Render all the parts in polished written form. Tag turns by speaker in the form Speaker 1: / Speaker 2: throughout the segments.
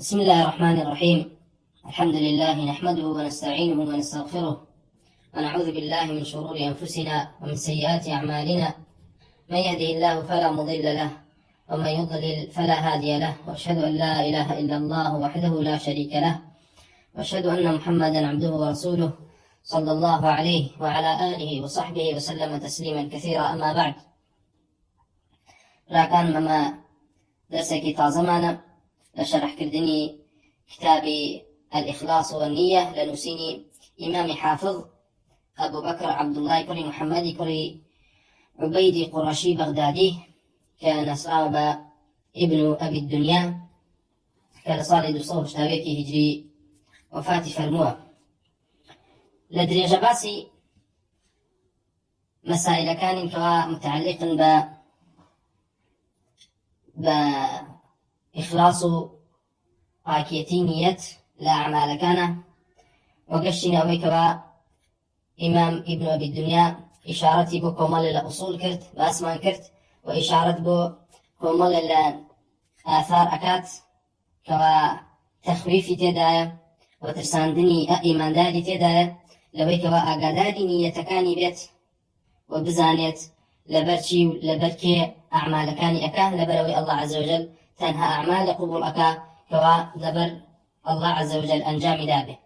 Speaker 1: بسم الله الرحمن الرحيم. الحمد لله نحمده ونستعينه ونستغفره ونعوذ بالله من شرور أنفسنا ومن سيئات أعمالنا. من يهده الله فلا مضل له ومن يضلل فلا هادي له، وأشهد أن لا إله إلا الله وحده لا شريك له، وأشهد أن محمدا عبده ورسوله صلى الله عليه وعلى آله وصحبه وسلم تسليما كثيرا. أما بعد، راكان مما درسك تازمانا لشرح كردني كتاب الإخلاص والنية لنسيني إمام حافظ أبو بكر عبد الله كري محمد كري عبيدي قرشي بغدادي، كان صاب ابن أبي الدنيا، كان صالد صوب شتاويكي هجري وفاة فرموه. لدري جباسي مسائل كان كوا متعلق بإخلاص باكيتي نية لا أعمال كان، وقشنا ويكوا إمام ابن أبي الدنيا إشارتي بو كومال الأصول كرت بأسمان كرت، وإشارة بو كومال الآثار أكات كوا تخويفي تدايا وترساندني إيمان دادي تدايا لوي كوا أقادادي نية كاني بيت وبزانيت لبرشي لبركي أعمال كاني أكا لبروي الله عز وجل تنهى أعمال قبول أكا كوا لبر الله عز وجل أنجام دابه.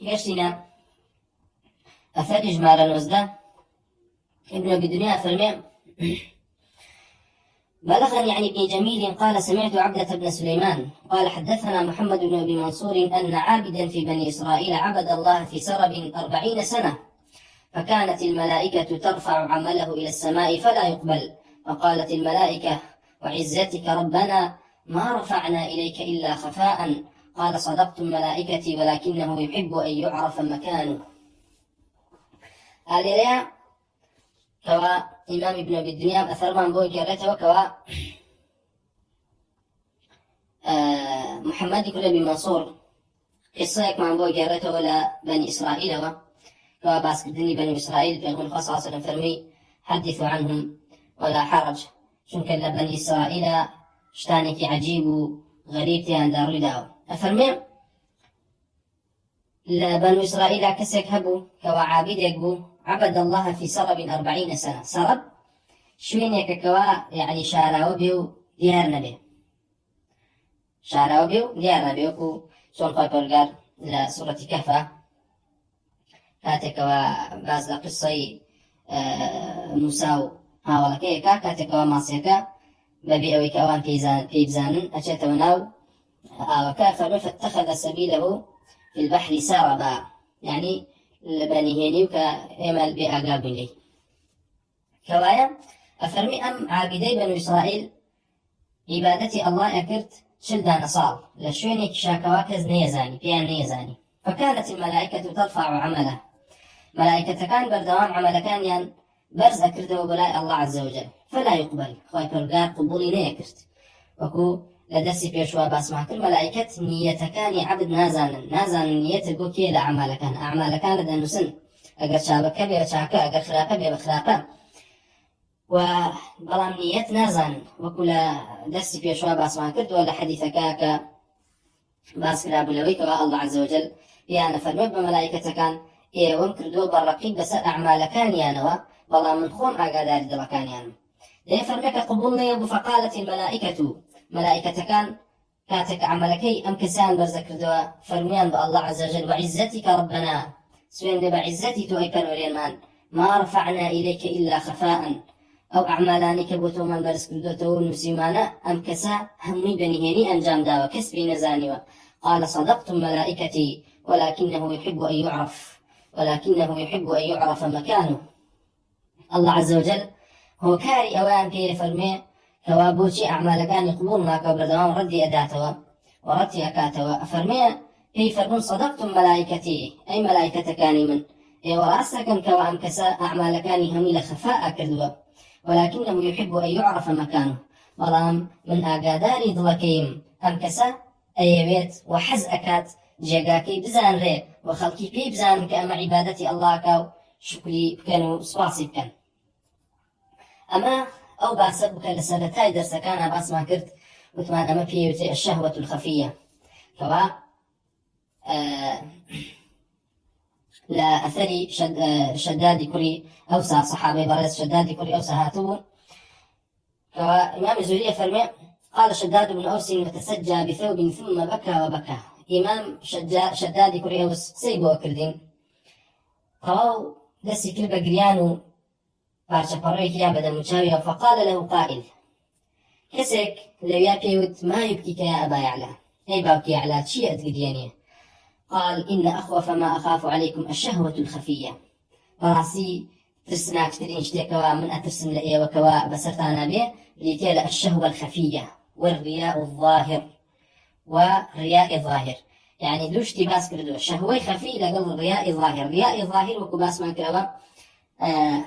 Speaker 1: يشتنا أثر إجمالا وزده ابن أبي الدنيا فرمي بلغني عن ابن جميل قال سمعت عبدة بن سليمان قال حدثنا محمد بن أبي منصور أن عابدا في بني إسرائيل عبد الله في سرب 40 سنة، فكانت الملائكة ترفع عمله إلى السماء فلا يقبل، فقالت الملائكة وعزتك ربنا ما رفعنا إليك إلا خفاء. قال صدقتم ملائكتي ولكنه يحب أن يعرف مكانه. آليريا كوا إمام ابن أبي الدنيا أثر من بوي جارته وكوا محمد كل أبي منصور قصة من بوي جارته ولا بني إسرائيل كوا باس كدني بني إسرائيل في غن خاصة صلى فرمي حدثوا عنهم ولا حرج، شنك بني إسرائيل شتانك عجيب وغريب تيان دارو داو. أفرمي لبنو إسرائيل كسك هبو كوا عابدك بو عبد الله في سرب 40 سنة. سرب شوينك كوا يعني شاراو بيو ديار نبي، شاراو بيو ديار نبي وكو شون قايبرغار لسورة كهفة كاتكوا باز لقصي موسى هاولا كيكا كاتكوا ماسيكا ببي أوي كوان بيبزانن أجت وناو وكافر فاتخذ سبيله في البحر سربا، يعني لبني هيني وكامل بأقاب لي كوايا. أفرمي أم عابدي بنو إسرائيل عبادتي الله أكرت شلدا نصال لشوينك شاكواكز نيزاني بيان نيزاني، فكانت الملائكة ترفع عمله، ملائكة كان بردوام عمل كان ين برز أكرته بلاء الله عز وجل فلا يقبل، خواهي فرقار قبولي نيكرت وكو لدسي بيشوا باسمع كل ملائكة نية كان عبد نازانا نية قوكي لأعمال كان أعمال كان لدى نسن أقر شابك بيرشاكا أقر خلاقا بيبخلاقا وبلام نية نازانا وكل دسي بيشوا باسمع كرد ولا حديث كاكا باسكرا بلويك الله عز وجل بيانا فرمب ملائكة كان إيوان كردو بالرقيب بس أعمال كان يانوا بلام من خون أقادار دلكان يانوا ليه فرمك قبولنا يبو. فقالت الملائكة ملائكة كان كاتك عملكي أم كسان برزك دوا فرميان بالله عز وجل وعزتك ربنا سوين بعزتي تؤكل وريمان ما رفعنا إليك إلا خفاء، أو أعمالانك بوتو من برزك دوتو نسيمانا أم كسا همي بنيهني أنجام داوا كسبي نزانيوا. قال صدقتم ملائكتي ولكنه يحب أن يعرف مكانه. الله عز وجل هو كاري أوان كير فرمي كوابوشي أعمال كان يقبول ما قبل دوام ردي أداتوا وردي أكاتوا. أفرمي هي فرمون صدقتم ملائكتي أي ملائكة كان من ورأسكم كوا أمكسا أعمال كان هميل خفاء كذوا، ولكنه يحب أن يعرف مكانه. ولام من أقاداري ضلكيم أمكسا أي بيت وحز أكات جاكاكي بزان ري وخلقي بي بزان كأما عبادتي الله كاو شكري كانوا صواسي بكن. أما أو باسبك لسنتاي درسكانا باسما كرت وثمان أما في الشهوة الخفية كوا لا أثري شداد كري أوسع صحابي برز شداد كري أوسع هاتو كوا إمام الزهري فرمي قال شداد بن أوس وتسجى بثوب ثم بكى وبكى إمام شداد كري أوس سيبو وكردين قال دسي كل بقريانو بارشا قريك يا بدا مشاوية فقال له قائل كسك لو يا بيوت ما يبكيك يا أبا يعلى أي باوكي يعلى شيء أتقديانيه قال إن أخوف ما أخاف عليكم الشهوة الخفية فراسي ترسنا كترين اشتكوا من أترسم لأيه وكوا بسرتانا به ليتيلا الشهوة الخفية والرياء الظاهر والرياء الظاهر يعني دوش تباس كردو الشهوة خفية لقل الرياء الظاهر رياء الظاهر وكباس ما كروا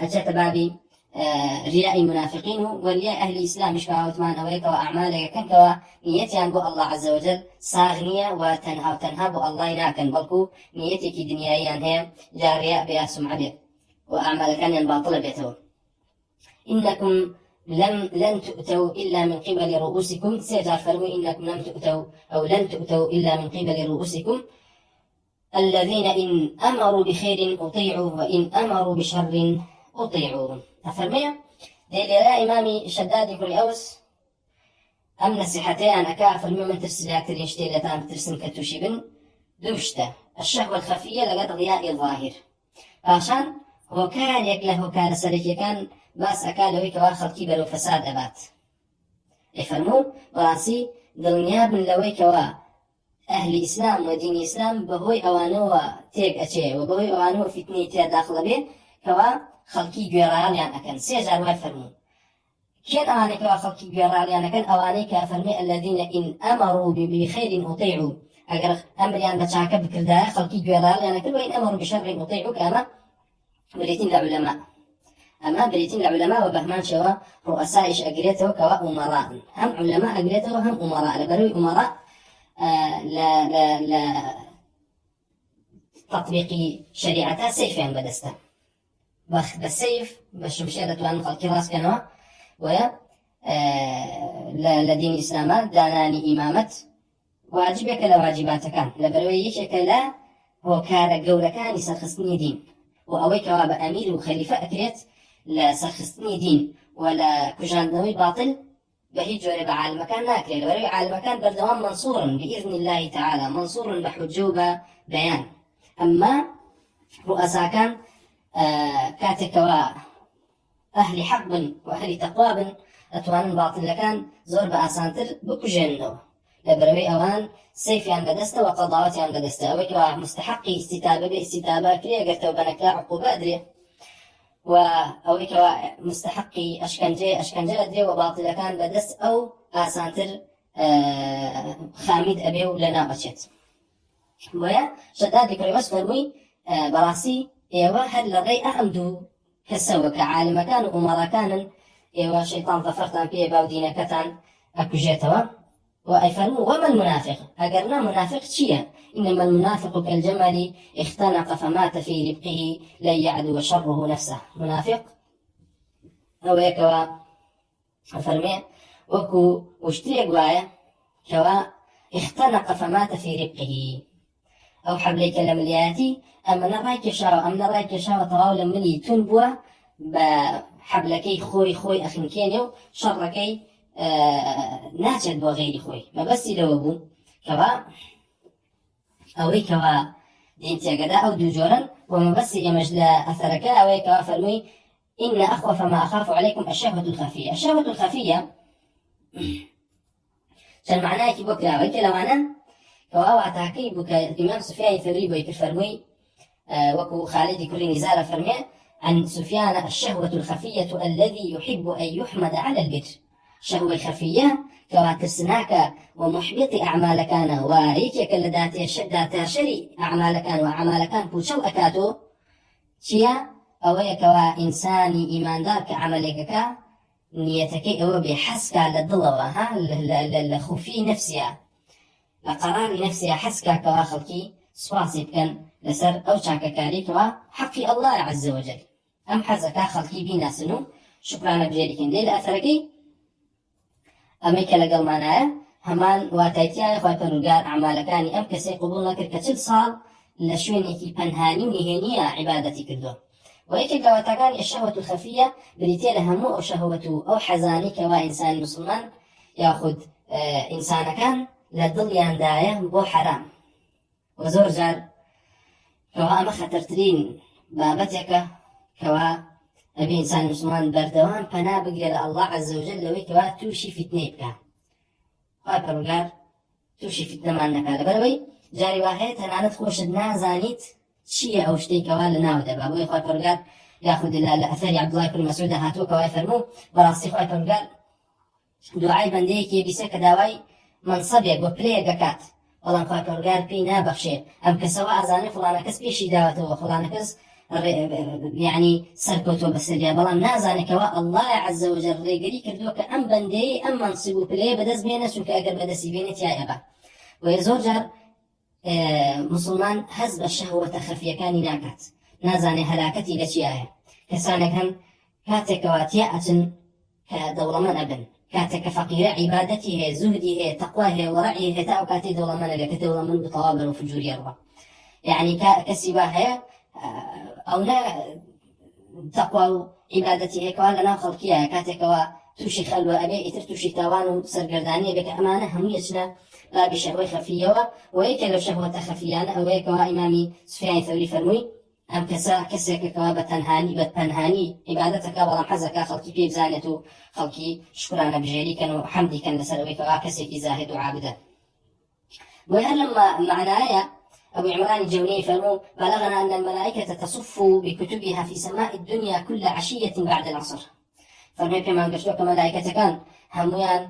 Speaker 1: أجت بابي رياء المنافقين ورياء أهل الإسلام مش كواوتمان أوليك وأعمالك كان كوا نيتيان بو الله عز وجل صاغنية وتنها بو الله ناكن بلكو نيتك دنيايان هي جارياء بها سمعة به وأعمالك كان باطلة بيته إنكم لن تؤتوا إلا من قبل رؤوسكم سيجعل فرموا إنكم لم تؤتوا أو لن تؤتوا إلا من قبل رؤوسكم الذين إن أمروا بخير أطيعوا وإن أمروا بشر أطيعوا أفرمي لا إمامي شداد كري أوس أم نصيحتي أنا كأفرمي من ترسل أكثر يشتي لتان ترسم كتوشيبن دوشته الشهوة الخفية لقد ضياء الظاهر عشان هو كان يكله كان سرك كان باس أكاله هيك خلقي بلو فساد أبات يفرموا براسي دلنيا بن لويك أهل الإسلام ودين الإسلام بهوي أوانو تيك أشي وبهوي أوانو فتني تيا داخل به كوا خلقي جوارال يعني أكن سيجار ويفرموا كين أواني كوا خلقي جوارال يعني أكن أواني كأفرمي الذين إن أمروا بخير أطيعوا أجر أمر يعني بتشاك بكردا خلقي جوارال يعني أكن وإن أمروا بشر أطيعوا كما بريتين العلماء أما بريتين العلماء وبهمان شوا رؤساء إيش أجريته كوا أمراء هم علماء أجريته وهم أمراء لبروي أمراء لا تطبيق شريعة سيف يعني بدسته بالسيف باش مشيرة وان خلق راس كانوا ويا لدين الإسلام داناني إمامة واجبك لواجباتك كان لبرويش كلا هو كار جورة كان يسرخصني دين وأويك واب أمير وخليفة أكريت لا سرخصني دين ولا كجاندوي باطل بهي جوري بعالم مكان ناكري لبروي عالم مكان بردوام منصورا بإذن الله تعالى منصورا بحجوبة بيان أما رؤساء كان كاتك أهل حق وأهل تقوى أتوان باطل لكان زور بأسانتر بكجندو لبروي أوان سيف يان بدسته وقضاوات يان بدسته أويك مستحقي استتابة باستتابة كريه قرتو بنكلا عقوبة أدري وأويك مستحقي أشكنجي أدري وباطل لكان بدس أو أسانتر خامد أبيو لنا بشت ويا شداد كريوس فرمي براسي إيوا هل لغي أعمدو كسوة كعالم كان وأمرا كان إيوا شيطان ظفرتان فيه باودينا كتان أكجيتوا وأيفرموا وما المنافق أقرنا منافق شيئا إنما المنافق كالجمل اختنق فمات في ربقه لن يعدو شره نفسه منافق أو يكوا فرمي وكو واشتري قوايا كوا اختنق فمات في ربقه أو حبليك لملياتي أما نرايك شاو أم نرايك شاو طراولا ملي تنبوا بحبلكي خوي أخن كينيو شركي ناجد وغير خوي ما بس لو أبو كوا أوي كوا دينتي قدا أو دوجورا وما بس يمجل أثرك أوي كوا فرمي إن أخوف ما أخاف عليكم الشهوة الخفية الشهوة الخفية شان معناه كي بكرة أوي كلا معنا كواو عتاكي بك إمام سفيان الثوري بيكر فرمي وكو خالد كل نزار فرمي عن سفيان الشهوة الخفية الذي يحب أن يحمد على البر شهوة خفية كواتسناك ومحبط أعمالك أنا وعيك كالدات شري أعمالك وأعمالك بوشو أكاتو شيا أويك وإنساني إيمان دارك عملك نيتك أو بحسك للضلوة ها لخوفي نفسها لقرار نفسها حسك كواخلكي سواسي بكن لسر أو شاك كاريك وحقي الله عز وجل أم حزك خلقي بينا سنو شكرا بجيرك دي لأثركي أميك لقل معناه همان واتيتيا خوي پروردگار أعمالكاني أم كسي قبول نكر كتل صال لشوينيكي پنهاني ونهينية عبادتي كردو ويكي قواتاقاني الشهوة الخفية بريتي لهمو أو شهوة أو حزاني كوا إنسان مسلمان ياخد إنسان كان لدل ياندايا بو حرام وزور جار كوا أما خطرترين بابتك كوا أبي إنسان مسلمان بردوان فنا بقرأ الله عز وجل لوي كوا توشي فتنة بكا خواه پروردگار توشي فتنة معنك على بروي جاري واحد تنانت خوش نازانيت چییە ئەو شتەی کەوا لە ناو دەبا بۆی خوای پەروەردگار یاخود لە ئەثەری عەبدوڵای کوڕی مەسعود هاتووە کەوای فەرموو بەڕاستی خوای پەروەردگار دوعای بەندەیەکی بیسێ کە داوای مەنسەبێک بۆ پلەیەک دەکات بەڵام خوای پەروەردگار پێی نابەخشێ ئەم کەسەوە ئازانێ فڵانە کەس پێشی داوەتەوە فڵانە کەس يعني سەرکەوتووە بەسەریا بەڵام نازانێکەوە الله عز وجل ڕێگەری کردووە کە ئەم بەندەی ئەم مەنسیب و پلەیە بەدەست بێنە چونکە ئەگەر بەدەستی بێنێت یا ئەبا وە زۆر جار مسلمان هەز بە شەهوەتە خەفیەکانی ناکات نازانێ هەلاکەتی لە چیایە کەسانێک هەن کاتێکەوە تیا ئەچن کە دەوڵەمەند ئەبن کاتێک کە فەقیرە عیبادەتی هەیە زوهدی هەیە تەقوا هەیە وەڕعی هەیە تا ئەو کاتێ دەوڵەمەند ئەبێت کە دەوڵەمەند بتەواو بەرەو فجووری ئەڕوا یعنی کەسی وا هەیە ئەو نا تەقوا و عیبادەتی هەیەکەوە لەناو خەڵکیایە کاتێکەوە تووشی خەلوە ئەبێ ئیتر تووشی تاوان و سەرگەردانی بێ کە ئەمانە هەموو یەچنە بابی شهوة خفية ويك لو شهوة خفية أويك وإمامي سفيان الثوري فرمي أم كسك كواب تنهاني عبادتك ولا حزك خلقي في بزانته خلقي شكرانا بجيري كانوا حمدي كان لسلويك وكسك زاهد وعابدا ولما معناها أبو عمران الجوني فرموا بلغنا أن الملائكة تصف بكتبها في سماء الدنيا كل عشية بعد العصر فرمي كما قشتوك ملائكة كان هميان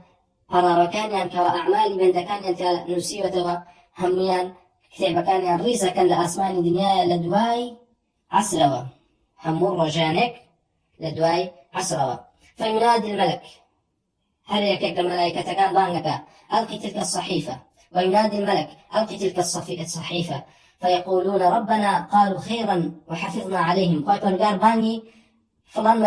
Speaker 1: قرارەکانیان کەوا ئەعمالی بەندەکانیان کە نووسیوەتەوە هەمویان کتێبەکانیان ڕیزەکەن لە ئاسمانی دنیاە لە دوای عەسرەوە هەموو ڕۆژانێک لە دوای عەسرەوە فينادي الملك هەر یەکێک لە مەلایکەتەکان بانگەکە ألقِ تلك الصحيفة وينادي الملك ألقِ تلك الصحيفة فيقولون ربنا قالوا خيرا وحفظنا عليهم خوای پەروەردگار بانگی فلان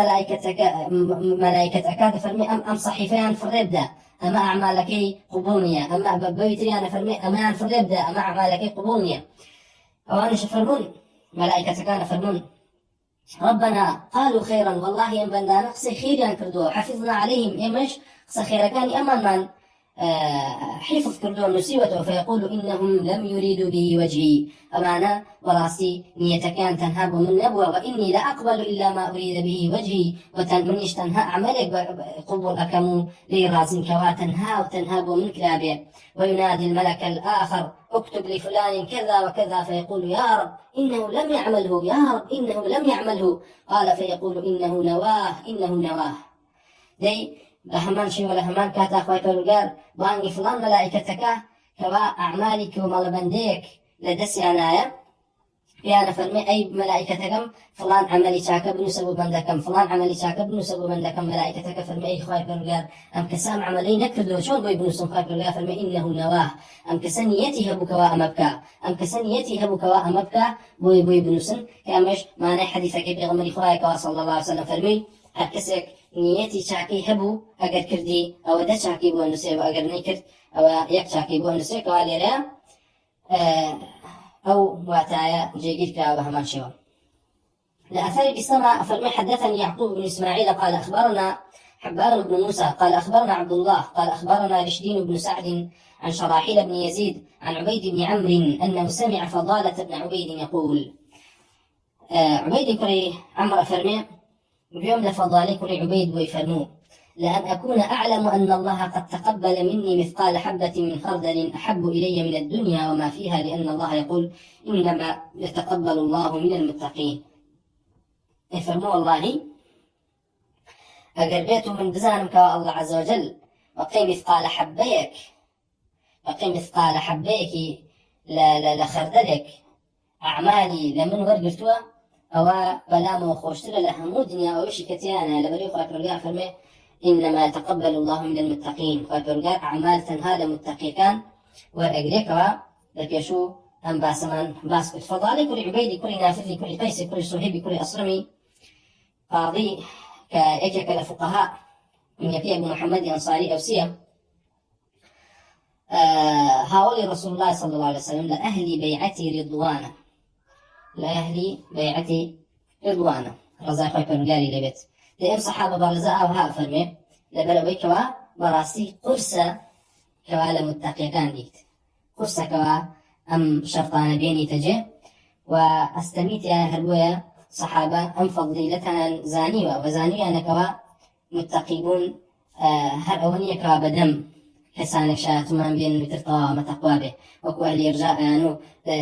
Speaker 1: ملائكة فرمي أم صحيفيان فريبدا أما أعمالك قبولنيا أما بيتريان فرمي أما فريبدا أما أعمالك قبولنيا أوانش فرمون ملائكة كان فرمون ربنا قالوا خيرا والله ينبندا نقصي خيرا كردو حفظنا عليهم إمش قصة خيرا كان أما من حفظ كردو نسيوته فيقول إنهم لم يريدوا به وجهي أمانا وراسي نيتكان تنهاب من نبوة وإني لا أقبل إلا ما أريد به وجهي وتنمنيش تنهى عملك قبول أكمو لي رازن كوا تنهاب من كلابه وينادي الملك الآخر اكتب لفلان كذا وكذا فيقول يا رب إنه لم يعمله يا رب إنه لم يعمله قال فيقول إنه نواه دي لهمان شي ولا همان كاتا خوای پەروەردگار بانگی فلان ملائکەتەکە کەوا ئەعمالی کۆمەڵە بەندەیەک لە دەستیانایە پیانە فەرمێ ئەی مەلائکەتەکەم فلان عملی چاکە بنووسە بۆ بەندەکەم فلان عملی چاکە بنووسە بۆ بەندەکەم مەلائکەتەکە فەرمێ ئەی خوای پەروەردگار ئەم کەسام عملەی نەکردووە چۆن بۆی بنووسم خوای پەروەردگار فەرمێ إنه نواه ئەم کەسە نیەتی هەبووکەوە ئەمە بکە ئەم کەسە نیەتی هەبووکەوە ئەمە بکە بۆی بنووسن کە ئەمەش مانای حەدیثەکەی پێغەمبەری خوایەکەوە صلی الله عليه وسلم فەرمێ هەر کەسێک نیەتی چاکەی هەبوو ئەگەر کردی ئەوە دە چاکی بۆ نووسێ و ئەگەر نەیکرد ئەوە یەک چاکی بۆ نووسێکەوە لێرە أو واتايا جيجير كاوة همان شوى لأثار بسمع فرمي حدثني يعقوب بن إسماعيل قال أخبرنا حبان بن موسى قال أخبرنا عبد الله قال أخبرنا رشدين بن سعد عن شراحيل بن يزيد عن عبيد بن عمرو أنه سمع فضالة بن عبيد يقول عبيد كري عمرو فرمي بيوم لفضالي كري عبيد ويفرموه لأن أكون أعلم أن الله قد تقبل مني مثقال حبة من خردل أحب إلي من الدنيا وما فيها لأن الله يقول إنما يتقبل الله من المتقين يفرموا والله أقربيت من بزانك الله عز وجل وقيم مثقال حبيك لخردلك أعمالي لمن ورقلتوا أو بلام وخوشتر لهمو دنيا أو شكتيانا لبريخ أكبر فرمي إنما يتقبل الله من المتقين فالبرقار أعمال تنهى لمتقيكان وأقريكوا لكيشو أم باسمان باسكت فضالي كل عبيدي كل نافذي كل قيسي كل صهيبي كل أصرمي قاضي كأجك لفقهاء من يقي أبو محمد أنصاري أو سيم هاولي رسول الله صلى الله عليه وسلم لأهل بيعتي رضوانا، لأهل بيعتي رضوانا رضا خوي پروردگاری لبيت دائم صحابة برزاء وها فرمي لبلوي كوا براسي قرصة كوا لمتقي كان ديت قرصة كوا أم شرطان بيني تجي واستميت يا هلويا صحابة أم فضيلتها زانية وزانية نكوا متقيبون هر أولية كوا بدم حسانك شاتمان بين مترطوا متقوا به وكو أهل إرجاء يعني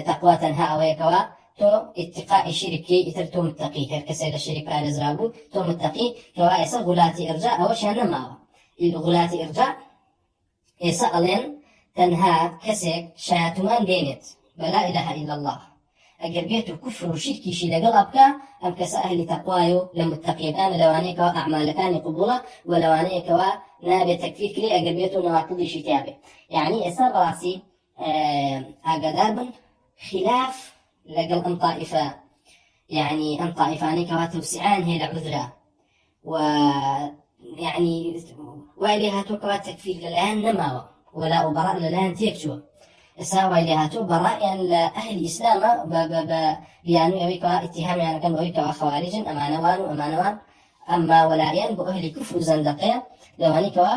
Speaker 1: تقوى تنها أوي كوا تو اتقاء الشركي يترتو متقي هر كسير الشرك على زرابو تو متقي كوا يسا غلاتي إرجاء أو شان ما الغلاتي إرجاء يسا ألين تنها كسيك شاتمان بينت بلا إله إلا الله أجر بيتو كفر وشركي شي لقل أبكا أم كسا أهل تقوايو لمتقي كان لوانيك أعمال كان قبولا ولوانيك نابي تكفير كلي أجر بيتو نواقضي شي تابع يعني إسا براسي أقدار بن خلاف لقل أن طائفة يعني أن طائفاني كوا توسعان هي العذرة ويعني وإليها توكوا تكفير للآن نماوا ولا أبراء للآن تيكشوا ساوى لهاتو براء لأهل الإسلام بيانو يويكا اتهام يعني كان يويكا خوارج أمانوان أما ولايان بأهل كفر زندقية لو هنيكوا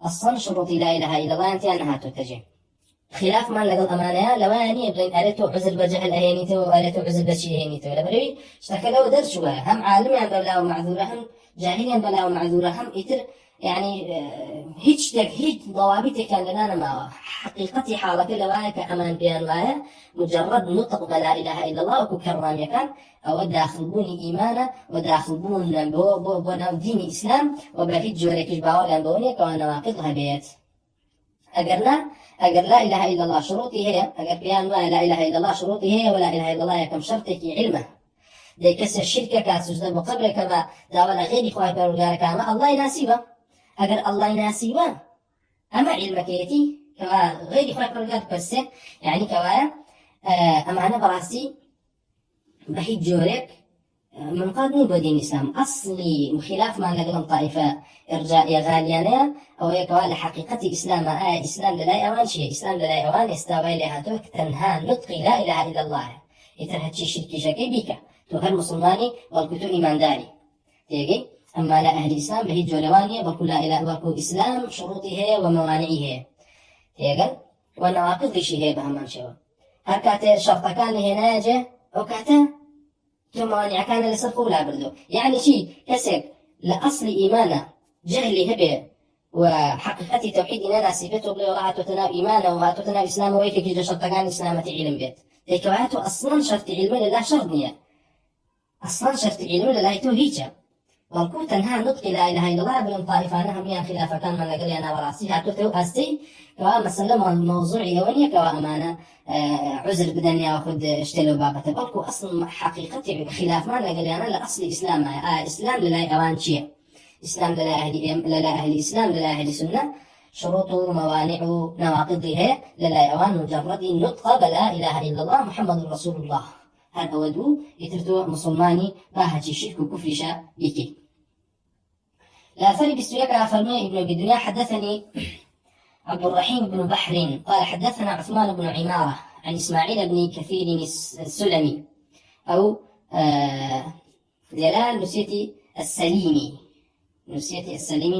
Speaker 1: أصلا شروط لا إله إلا الله أنت أنها تتجه خلاف ما لقى الأمانة لواني يبغين أريتو عزل بجهل أهينيتو وأريتو عزل بشي أهينيتو لبري اشتكلوا درشوا هم عالم بلاو معذورة هم جاهلين بلاو معذورة هم إتر يعني هيج ضوابط كان لنا ما حقيقتي حالك لواك أمان بيان وايا مجرد نطق لا إله إلا الله وكرام يكان أو داخل بوني إيمانا وداخل بون بو دين إسلام وبهج وريكش باولا بوني كوانا واقضها بيت أجر لا إله إلا الله شروطي هي أجر بيان وايا لا إله إلا الله شروطي هي ولا إله إلا الله كم شرطك علمه دي كسر الشركة كاسوجد بقبرك كما داولا غير إخوة بارودارك أما الله يناسبه أجر الله يناسبه أما علمك يتي كما غير إخوة بارودارك بس يعني كوايا أما أنا براسي بحيث جورك منقادني بدين الإسلام أصلي خلاف ما نقول طائفة إرجاء غاليانا أو يكوى لحقيقة إسلام إسلام لا أوان شيء إسلام لا أوان يستوى لها توك تنهى نطق لا إله إلا الله يترهد شركي شكي بك تهر مسلماني والكتو إيمان داري تيجي أما لا أهل الإسلام به جولوانية بلكو لا إله بلكو إسلام شروطه وموانعه تيجي والنواقض شيء بهمان شوى هركات شرط كان هناجة أو كاتا موانع كان لصرفه لا بردو يعني شيء كسب لأصل إيمانه جهل هبه وحقيقة توحيدنا ناسبته بلي وراء تتناو إيمانه وراء تتناو إسلامه ويكي كي شرط كان إسلامة علم بيت تيكواتو أصلا شرط علم لله شرطنية أصلا شرط علم لله توهيجا والكو تنها نطق لا إله إلا الله بلن طائفانها ميان خلافة كان من لقل أنا وراسي هاتو تو أستي كوا مسلم الموضوع يونيا كوا أمانة عذر بدنيا وخد اشتلوا بابته بلكو أصلا حقيقة خلاف ما لقل أنا لأصل إسلام إسلام للا أوان شيء إسلام للا أهل إسلام للا أهل سنة شروطه موانعه نواقضه للا أوان مجرد نطق بلا إله إلا الله محمد رسول الله هذا أودو يترتو مسلماني باهتي شرك وكفر شا بيكي لا فرق السياق فرمي ابن بدنيا حدثني عبد الرحيم بن بحر قال حدثنا عثمان بن عمارة عن إسماعيل بن كثير السلمي أو دلال نسيتي السليمي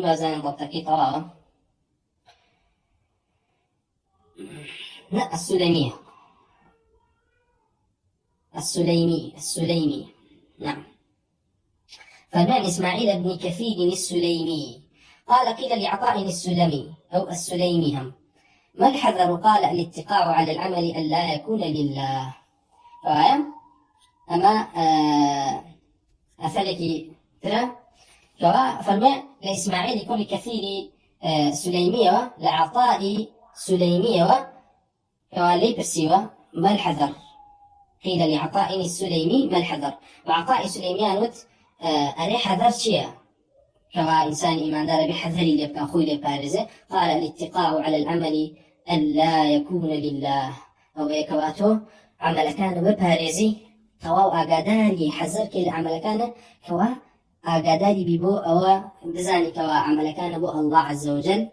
Speaker 1: بازان ضبطكي طراوة لا السليمي نعم فمن إسماعيل بن كثير السليمي قال قيل لعطاء السلمي أو السليمي هم ما الحذر قال الاتقاء على العمل أن لا يكون لله أما أفلك ترى فالماء لإسماعيل يكون كثير سليمية لعطاء سليمية كوالي بسيوة ما الحذر قيل لعطاء السليمي ما الحذر وعطاء سليميان أري حذر شيء كوا إنسان إيمان دار بحذري ليبقى خوي لبارزة قال الاتقاء على العمل أن لا يكون لله أو يكواتو عمل كان ببارزي كواو أقاداري حذر كل عمل كان كوا أقاداري ببو أو بزاني كوا عمل كان بو الله عز وجل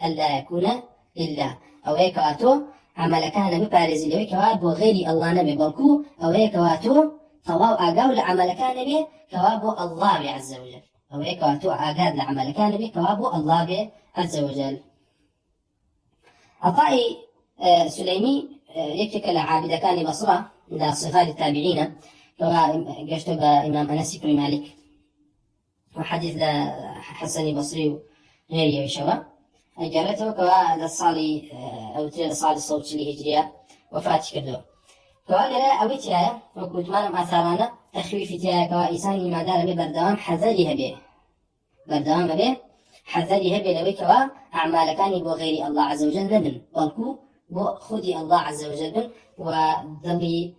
Speaker 1: أن لا يكون لله أو هيك واتو عمل كان ببارز لوي كواب وغير الله نبي بلكو أو هيك واتو طواو أقاو لعمل كان به كواب الله عز وجل أو هيك واتو أقاد لعمل كان به كواب الله عز وجل. عطائي سليمي يكتك لعابد كان بصرة من صغار التابعين قشت بإمام أنس بن مالك وحديث حسن بصري غير يشوى أجرته كوا للصالي أو ترى الصالي الصوت اللي هجريا وفات كردو كوا لا أو تيايا وكنت ما لم أثارنا تخويف تيايا كوا إنسان ما دار ببردوام حذرها به بردوام به حذرها به لوي كوا أعمال كان بغير الله عز وجل ذنب بلكو خدي الله عز وجل وذنبي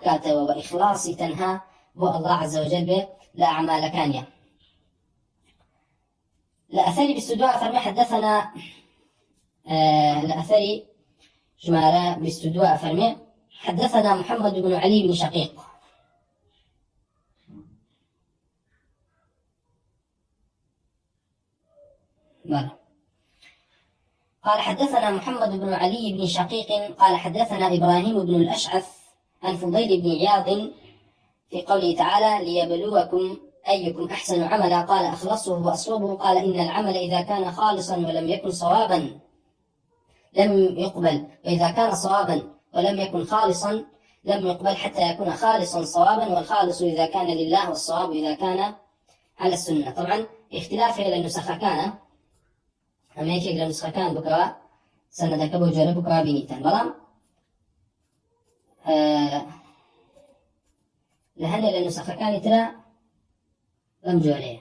Speaker 1: كاتوا وإخلاصي تنهى الله عز وجل به لا أعمال كانية. لأثري بالسدوء فرمي حدثنا لأثري جمارة بالسدوء فرمي حدثنا محمد بن علي بن شقيق قال حدثنا محمد بن علي بن شقيق قال حدثنا إبراهيم بن الأشعث عن فضيل بن عياض في قوله تعالى ليبلوكم أيكم أحسن عملا قال أخلصه وأصوبه قال إن العمل إذا كان خالصا ولم يكن صوابا لم يقبل وإذا كان صوابا ولم يكن خالصا لم يقبل حتى يكون خالصا صوابا والخالص إذا كان لله والصواب إذا كان على السنة. طبعا اختلاف إلى النسخة كان أما يكيك لنسخة كان بكوا سندك بوجود بكوا بنيتان بلام لهنا لنسخة كان ترى رمجوا عليه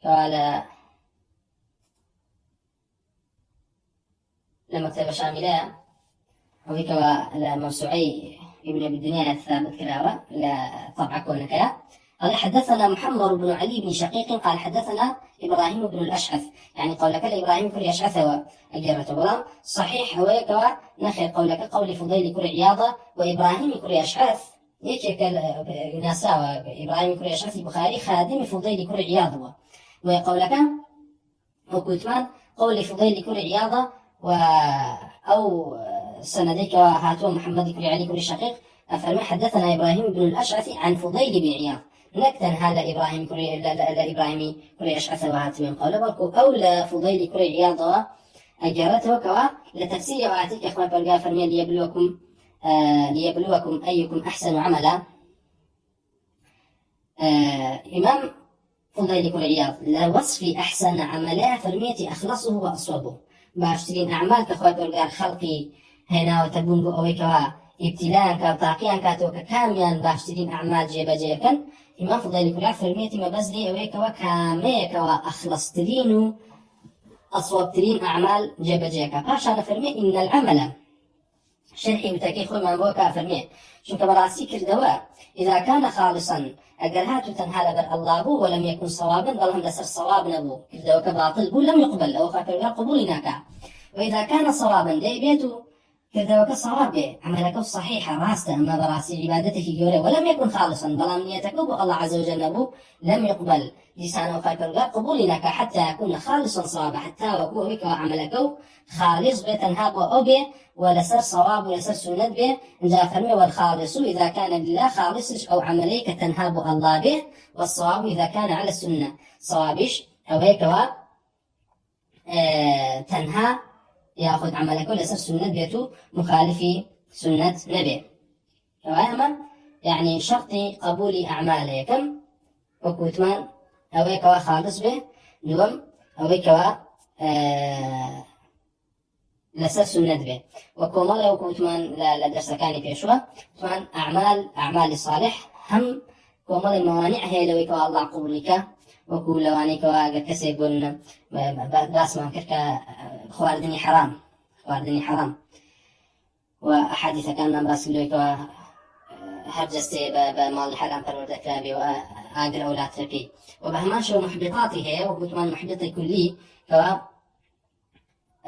Speaker 1: قال لما كتب شاملة وهيك الموسوعي ابن أبي الدنيا الثابت كلاوة لا طبعا كونك قال حدثنا محمد بن علي بن شقيق قال حدثنا إبراهيم بن الأشعث يعني قولك لإبراهيم كل أشعث وأجرته بلام صحيح هويك ونخير قولك قول فضيل كل عياضة وإبراهيم كل أشعث يكيك ناسا إبراهيم كل أشعث البخاري خادم فضيل كل عياضة وقولك وكتمان قول فضيل كل عياضة أو سنديك وهاتوا محمد كل علي كل شقيق أفرمي حدثنا إبراهيم بن الأشعث عن فضيل بن عياض نكتن هذا إبراهيم إبراهيم كل أشعث وهاتوا من قوله أو لفضيل كل عياض أجرته كوا لتفسير وآتيك أخوان برقا فرمي ليبلوكم أيكم أحسن عملا. إمام فضيل كل عياض لوصف أحسن عملا فرميتي أخلصه وأصوبه باشترين أعمال كأخوان برقا خلقي هنا وتبون بأويكوا ابتلاء كوتاقيا كاتوك كاميان باشترين أعمال جيبا جيكا إمام فضيل كل فرميتي ما بزلي أويكوا كاميكوا أخلصترين أصوبترين أعمال جيبا جيكا باشا فرمي إن العمل شرحي وتاكي خوي من بوكا فرمي شنك براسي كردواء إذا كان خالصا أقرهاتو تنهال بر الله بو ولم يكن صوابا بل هم لسر صواب نبو كردواء كباطل بو لم يقبل أو فاكر قبولناك وإذا كان صوابا دي بيتو كردواء كصواب به عملك الصحيح راسته أما براسي عبادتك جوري ولم يكن خالصا بل نيتك الله عز وجل نبو لم يقبل لسانه فاكر قبولناك حتى يكون خالصا صوابا حتى وكوهك وعملك خالص بتنهاب وأوبه ولسر صواب ولسر سنة به جاء فرمي والخالص إذا كان لله خالص أو عمليك تنهاب الله به والصواب إذا كان على السنة صوابش أو هيك تنهى يأخذ عملك ولسر سنة بيته مخالفي سنة نبي وأهما يعني شرطي قبول أعماله كم وكوتمان أو هيك خالص به دوم أو هيك لسر سنة به وكومال وكوتمان لدرس كاني بيشوا كمان أعمال الصالح هم كومال الموانع هي لو يكوا الله قبولك وكل لوانيك وكسي يقولنا باس ما كرك خواردني حرام وأحاديث كان من باس لو يكوا هرجستي بمال الحرام فرورد كلابي وآقر أولاد تربي وبهمان شو محبطاتي هي وكوتمان محبطي كلي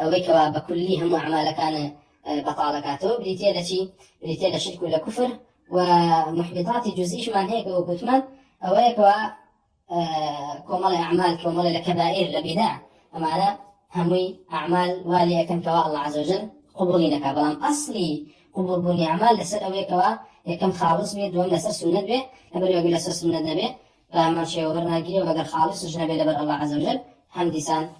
Speaker 1: ويكوا بكلي هم أعمال كان بطالكاته بريتيلا شرك ولا كفر ومحبطات جزئي شمان هيك وكتمان أويكوا كومال أعمال كومال لكبائر لبدع أمانة هموي أعمال والي كم كوا الله عز وجل قبولينك بلام أصلي قبول بني أعمال لسر أويكوا يكم خالص بيد دوم لسر سنة به لبر يقول لسر سنة به فأعمال شيء ورناجي وبقر خالص وجنبه لبر الله عز وجل هم ديسان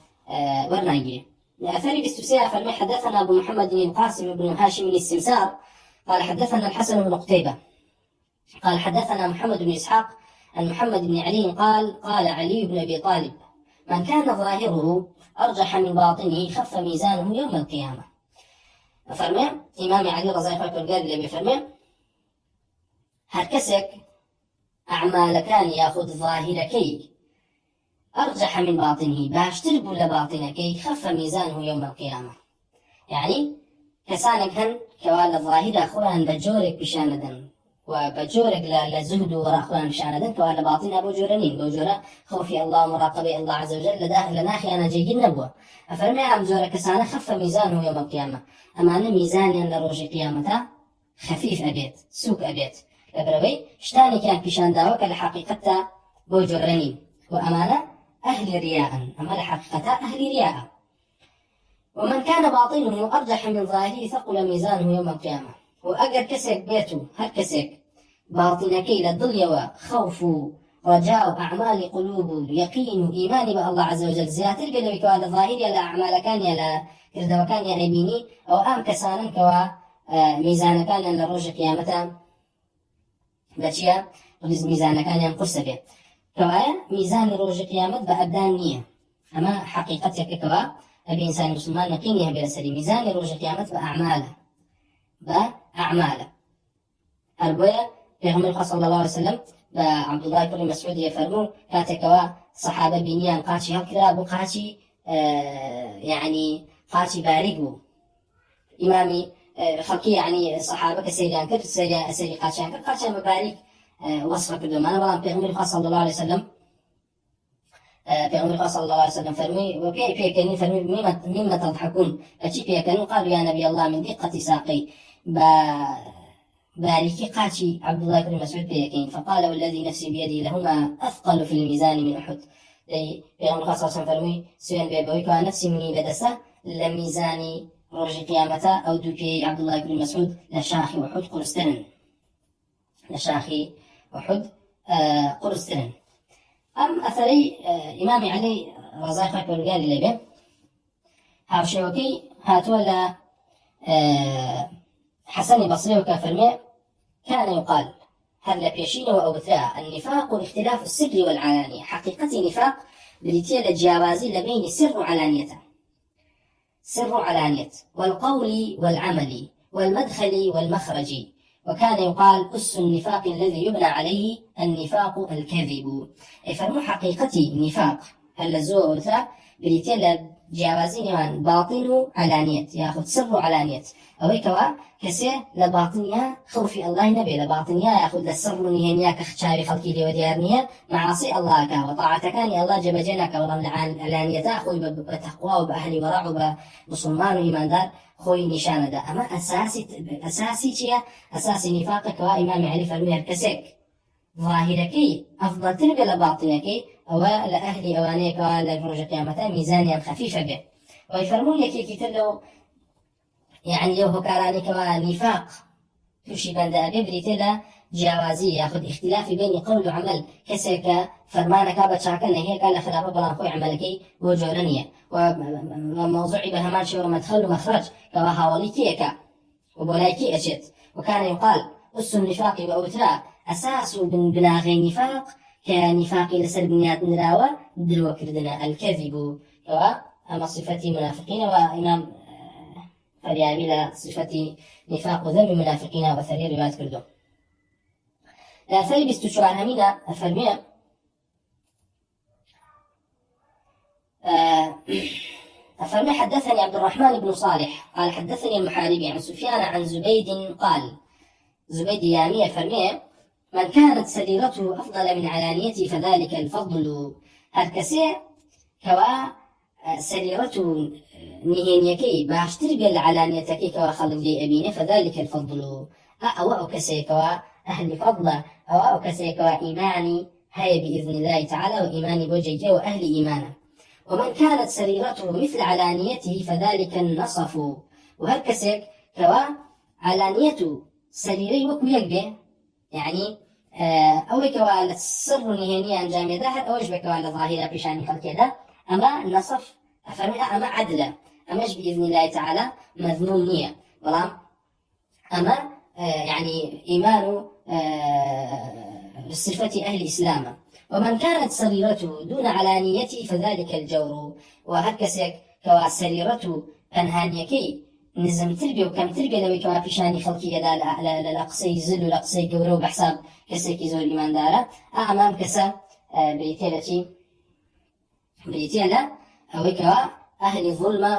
Speaker 1: ورناجي. أثري باستفساء فرمي حدثنا أبو محمد بن القاسم بن هاشم بن السمسار قال حدثنا الحسن بن قتيبة قال حدثنا محمد بن إسحاق عن محمد بن علي قال علي بن أبي طالب من كان ظاهره أرجح من باطنه خف ميزانه يوم القيامة. فرمي إمام علي رضي الله عنه قال اللي بفرمي هركسك أعمال كان يأخذ ظاهركي أرجح من باطنه باشتر بولا باطنكي خف ميزانه يوم القيامة. يعني كسانك هن كوال الظاهرة أخوان بجورك بشاندن وبجورك لزهد وراء أخوان بشاندن كوال باطنها بجورنين بجورة خوفي الله ومراقبة الله عز وجل لناخي أنا جيجين نبوة. أفرمي عم جورك كسانة خف ميزانه يوم القيامة. أما أنا ميزاني أن روجي قيامته خفيف أبيت سوق أبيت لبروي شتاني كان بشان داوك لحقيقته بجورنين وأمانة أهل رياء أما لحقيقته أهل رياء. ومن كان باطنه أرجح من ظاهره ثقل ميزانه يوم القيامة. وأجر كسك بيته هركسك باطنكي للضل خوف رجاء أعمال قلوب يقين إيمان بالله عز وجل زياتر قلبي كوا الظاهر يلا أعمال كان يلا كرد وكان يا أبيني أو أم كسانا كوا ميزان كان للرجع قيامته بشيا ميزان كان ينقص به كوا ميزان رجع قيامته بأبدان نية أما حقيقتك كوا أبي إنسان مسلمان يقينها برسل ميزان رجع قيامته بأعماله البوية پیغمبر صلى الله عليه وسلم عبد الله بن مسعود يفرمو كاتكوا صحابة بنيان قاتشي هكذا بو قاتشي يعني قاتشي بارقو إمامي خلقي يعني صحابة كسيريان كرت سيري قاتشيان كرت قاتشي مبارك وصفة كردو معنا بلان پیغمبر صلى الله عليه وسلم پیغمبر صلى الله عليه وسلم فرمي وبيكني فرمي مما تضحكون فشي بيكنوا قالوا يا نبي الله من دقة ساقي باركي قاتشي عبد الله بن مسعود بيكين فقال والذي نفسي بيدي لهما أثقل في الميزان من أحد. پیغمبر صلى الله عليه وسلم فرمي سوين بيبوي كوا نفسي مني بدسة لميزاني رجع قيامته أو دوكي عبد الله بن مسعود لشاخي وحد قرستن لشاخي وحد قرستن. أم أثري إمامي علي رضي الله عنه قال لي به هاوشيوكي هاتولا حسن بصري وكافرمي كان يقال هل بيشين وأوثاء النفاق اختلاف السر والعلانية. حقيقة نفاق بريتيا لجاوازي لبين سر وعلانيته سر وعلانية والقول والعمل والمدخل والمخرج. وكان يقال أس النفاق الذي يبنى عليه النفاق الكذب. فرمو حقيقة نفاق هل زو أوثاء بريتيا جاوازين باطن علانية ياخذ سر علانية أو كوا كسي لباطنيا خوفي الله نبي لباطنيا ياخذ السر نهنيا كخشاري خلقي لي وديارنيا معاصي الله كا وطاعتك كان الله جب جنك ورم علانية تأخذ بتقوى وبأهل ورع وبصمان وإيمان دار خوي نشان دا. أما أساسي شيء أساسي نفاقك وإمام علي فرمي كسيك ظاهركي أفضل تربي لباطنكي أو لأهل أوانيك لفرج قيامته ميزانيا خفيفة به. ويفرمون لك كتلو يعني لو هكارانك ونفاق توشي بند أبي بريتلا جوازي ياخذ اختلاف بين قول وعمل كسيك فرمانك بتشاكن هي قال خلاف بلان خوي عملكي وجورنية وموضوعي بهمان شور مدخل ومخرج كواهاوليكيك وبولايكي أجت. وكان يقال أس النفاق وأوتراء أساس بناغي نفاق كنفاق لسر بنياد نراوة دلو كردنا الكذب أما صفتي منافقين وإمام فريابي صفتي نفاق ذنب منافقين وثري روايات كردو. لا ثري بستشوار همينة أفرمي أفرمي حدثني عبد الرحمن بن صالح قال حدثني المحاربي عن سفيان عن زبيد قال زبيد يامي أفرمي من كانت سريرته أفضل من علانيته فذلك الفضل. هركسي كوا سريرته نهينيكي باشتر بالعلانيتكي كوا خلق لي أبينه فذلك الفضل. أو كسي كوا أهل فضل أو كسي كوا إيماني هي بإذن الله تعالى وإيمان بوجهه وأهل إيمانه. ومن كانت سريرته مثل علانيته فذلك النصف. وهكسك كوا علانيته سريري وكو يقبه يعني أو كوا السر نهيني عن جامعة هر أوش بكوا الظاهرة بشان خلق ده أما نصف أفرمي أما عدلة أماش بإذن الله تعالى مذموم نية والله أما يعني إيمان بصفة أهل الإسلام. ومن كانت سريرته دون علانيته فذلك الجور. وهكسك كوا سريرته أنهانيكي نزم تربي وكم تربي لو كوا بشاني خلقي لا لقصي زل لقصي جورو بحساب كسك زور إيمان دارا أمام كسا بريتيلا أو كوا أهل الظلمة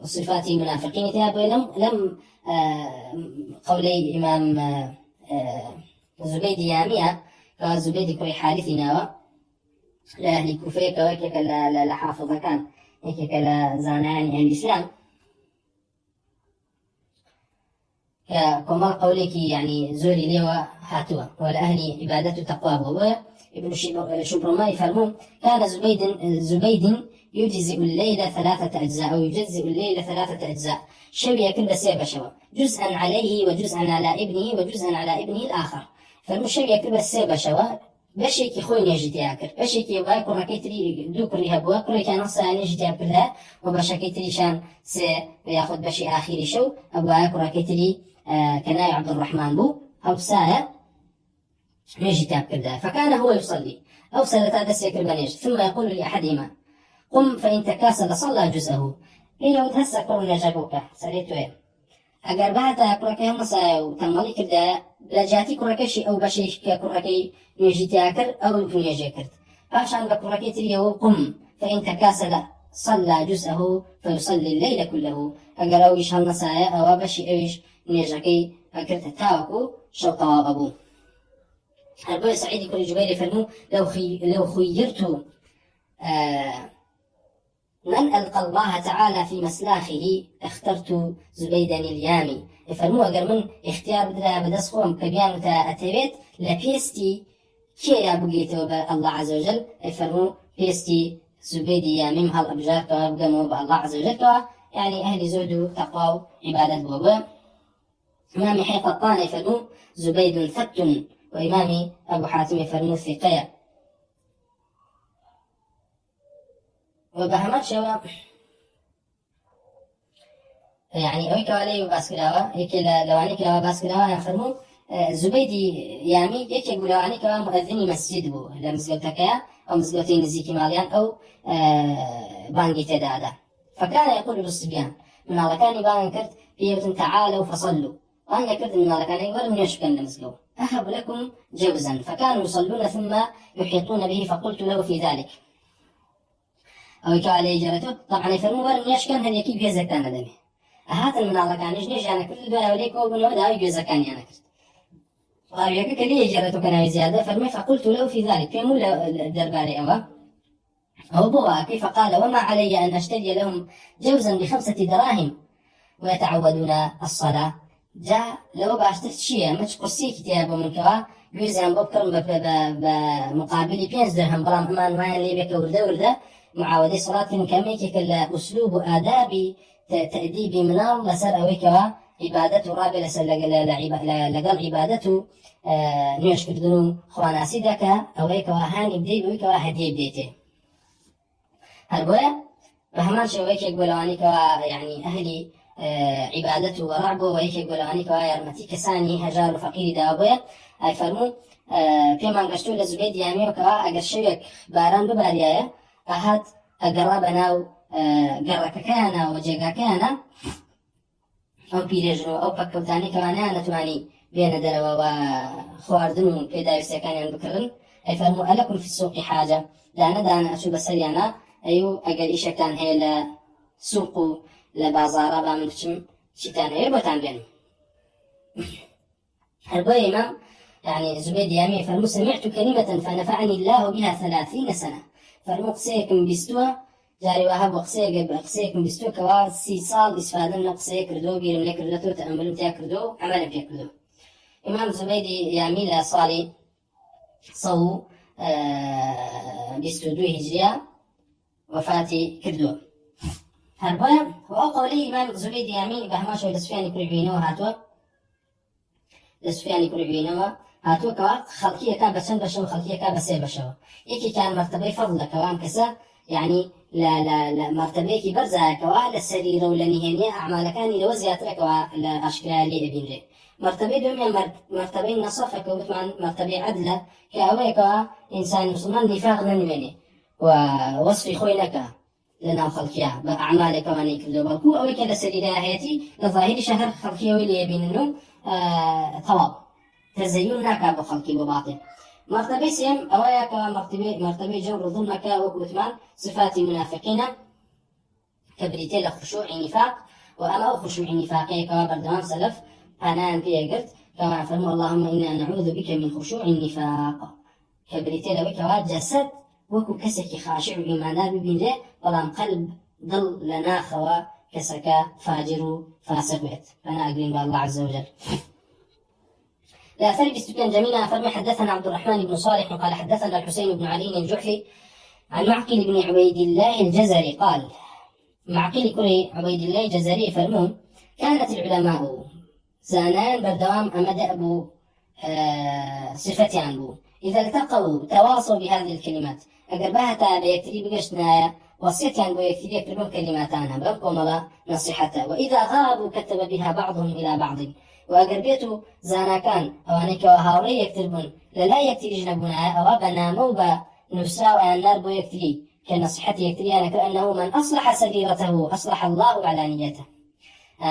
Speaker 1: وصفات المنافقين تابوا لم قولي إمام زبيدي يامية كزبيدي كوي حارثنا لأهل كوفية كويك لحافظة كان هيك كلا زانان الإسلام كما قولك يعني زوري ليوا هاتوا والأهل عبادة تقوى. ابن شبرما يفرمون كان زبيد يجزئ الليل 3 أجزاء أو يجزئ الليل 3 أجزاء شوية كل سيبة شوى جزءا عليه وجزءا على ابنه وجزءا على ابنه الآخر. فالمشوية كل سيبة شوى بشيك خوين يجي ياكل بشيك يبغى كل كيتري دو كلها بوا كل كان نص يجي ياكلها وبشكيتري شان سياخذ بشي آخر شو أبغى كل كيتري كناي عبد الرحمن بو أو ساعة يجي ياكلها. فكان هو يصلي أو سنة تدسك البنيج ثم يقول لأحدهما قم فإن تكاسل صلى جزءه إيه لو تهسى كرون يجابوك سريتوه أجر بعد كركي همسا وتمالي كده لجاتي كركشي أو بشيش كركي يجي تاكل أو يكون يجي كرت عشان بكركي تريه قم فإن تكاسل صلى جزءه فيصلي الليل كله أجر أو يش همسا أو بشي أويش نيجاكي أكرت تاوكو شوطا أبو. أبو سعيد كل جبير فرمو لو خيرت من ألقى الله تعالى في مسلاخه اخترت زبيدا اليامي. فرمو أجر من اختيار بدس خوم كبيان أتبيت لبيستي كي يا بقيته الله عز وجل. فرمو بيستي زبيدي يامي مهل أبجار كوابقمو بالله عز وجل يعني أهل زودو تقوى عبادة بوابا. إمامي حيث الطاني فرمو زبيد ثبت وإمامي أبو حاتم فرمو ثقية. وبهمات شوا يعني أوي كوالي باسكراوا هيك لواني كوا باسكراوا يفرمون زبيدي يامي هيك يقول لواني كوا مؤذني مسجد بو لمسجدتك أو مسجدتين نزيكي ماليان أو بانجي تدادا. فكان يقول للصبيان من الله كان يبان كرت بيوتن تعالوا فصلوا وأنا كرت من الله كان يقول من يشكن لمسجو أهب لكم جوزا. فكانوا يصلون ثم يحيطون به فقلت له في ذلك أو كالي جرته طبعا يفرمون ورم يشكن هل يكيب يزكان دمه هذا من الله كان يجنيش أنا كل دولة وليكو وبنو دا يزكان أنا كرت وأبيك كلي جرته كان زيادة فرمي فقلت له في ذلك في مول الدرباري أو بوا كيف قال وما علي أن أشتري لهم جوزا ب5 دراهم ويتعودون الصلاة جاء لو باشتري شيء ما تقصي كتابه من كوا جوزا بكرم بمقابل 5 درهم برام أمان ما اللي بك ورده معاودة صلاة كميك كلا أسلوب آدابي تأديبي منار لسر أويكوا عبادته رابع لسر لقل عبادته نيوش كردنو خوانا سيدك أويكوا هاني بدي بويكوا هدي بديته. هالبويا بهمان شويك يقولواني كوا يعني أهلي عبادته ورعبه ويك يقولواني كوا يرمتي كساني هجار فقير دابويا أي فرمو بيمان قشتو لزبيد ياميو كوا أقرشوك باران بباريايا أهات أقربنا قرك كان وجيغا كان أو بيرجنو أو بكوتاني كمان نتواني بين دلوا وخواردن كيدا يستكان بكرن أي فرمو ألكم في السوق حاجة دانا أشوف سريانا أيو أقل إيشا كان هي لسوق لبازارة بامنشم شتان هي بوتان بينو هربوي إمام يعني زبيد يامي فرمو سمعت كلمة فنفعني الله بها 30 سنة فرمو قسيكم بيستوى جاري وهب قسيكم بيستوى كوا 6 سال إسفادن قسيك ردو بيرم لك ردو تأملم تاك ردو عملا فيك ردو. إمام زبيد يامي لا صالي صو 22 هجرية وفاتي كردو هربا وأقولي إمام زبيد يامي بهماش لسفياني كريبينو هاتوا لسفياني كريبينو هاتوا كوا خلقية كابا چند بشو خلقية كابا سي بشو يكي كان مرتبة فضل كوام كسا يعني لا مرتبة كي برزا كوا للسريرة ولا نهنية أعمال كان لو زيادة كوا لأشكال اللي أبين لي مرتبة دوميا مرتبة نصفة كوبتمان مرتبة عدلة كأوي كوا إنسان مسلمان نفاق ننمني ووصفي خوينك لنا خلقيا بأعمالك واني كردو بلكو أوي كذا سريرة هيتي لظاهر شهر خلقيا واللي يبين إنه طواب تزين ناكا بخلقي بباطن مرتبة سيم أويا مرتبة جور ظلمك وكوتمان صفات المنافقين كبريتي لخشوع نفاق وأما خشوع نفاقي كما بردوام سلف أنا أنبيا قلت كما فرموا اللهم إنا نعوذ بك من خشوع النفاق كبريتي لوك جسد وكو كسك خاشع إيمانا ببين ولام قلب ضل لنا خوا كسك فاجر فاسق بيت فأنا أقرين بالله عز وجل لا فرق استبيان جميلة فرمي حدثنا عبد الرحمن بن صالح قال حدثنا الحسين بن علي الجحفي عن معقل بن عبيد الله الجزري قال معقل كري عبيد الله الجزري فرمون كانت العلماء زانان بردوام أمد أبو صفتي عنه إذا التقوا تواصوا بهذه الكلمات أقربها تابع يكتري بقشنايا وصيتي عنه يكتري يكتبون كلماتانا بلقوا ملا نصيحته وإذا غابوا كتب بها بعضهم إلى بعض وأقربيته زانا كان أوانيك وهاوري يكتبون لا يكتري جنبنا أو بناموا بنساو أن النار بو يكتري كنصيحتي يكتري أنا كأنه من أصلح سريرته أصلح الله علانيته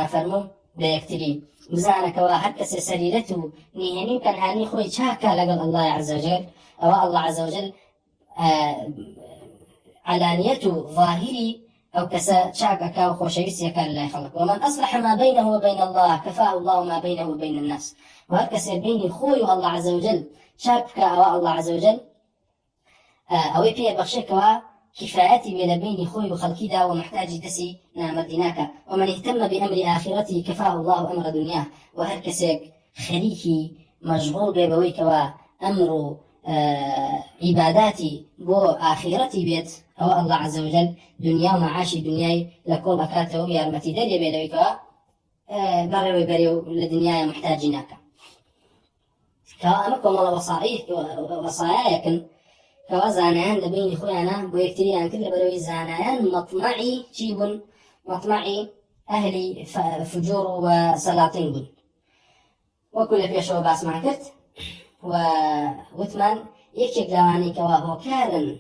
Speaker 1: فرموا بيكتري بزانا كوا هكس سريرته نيهني كان هاني خوي شاكا لقل الله عز وجل أو الله عز وجل علانيته ظاهري أو كسا شاكا كاو خوشيسي كان لا يخلق ومن أصلح ما بينه وبين الله كفاه الله ما بينه وبين الناس وهكس بيني خوي والله عز وجل شاكا أو الله عز وجل أو يبي بخشكوا كفايتي بين بيني خوي وخلقي دا ومحتاج تسي نامردناك ومن اهتم بأمر آخرته كفاه الله أمر دنياه وهركسك خليكي مشغول بيبويك وأمر عباداتي بو آخرتي بيت أو الله عز وجل دنيا ومعاشي دنياي لكل أكاته ويارمتي داري بيدويك بريو بريو لدنياي محتاجينك كأمكم الله وصاياكن كوزانان لبين خويانا بويكتريان كل بروي زانان مطمعي شيب مطمعي أهلي فجور وسلاطين بن وكل في شو باس معكت وثمان يكشك لواني كواهو كارن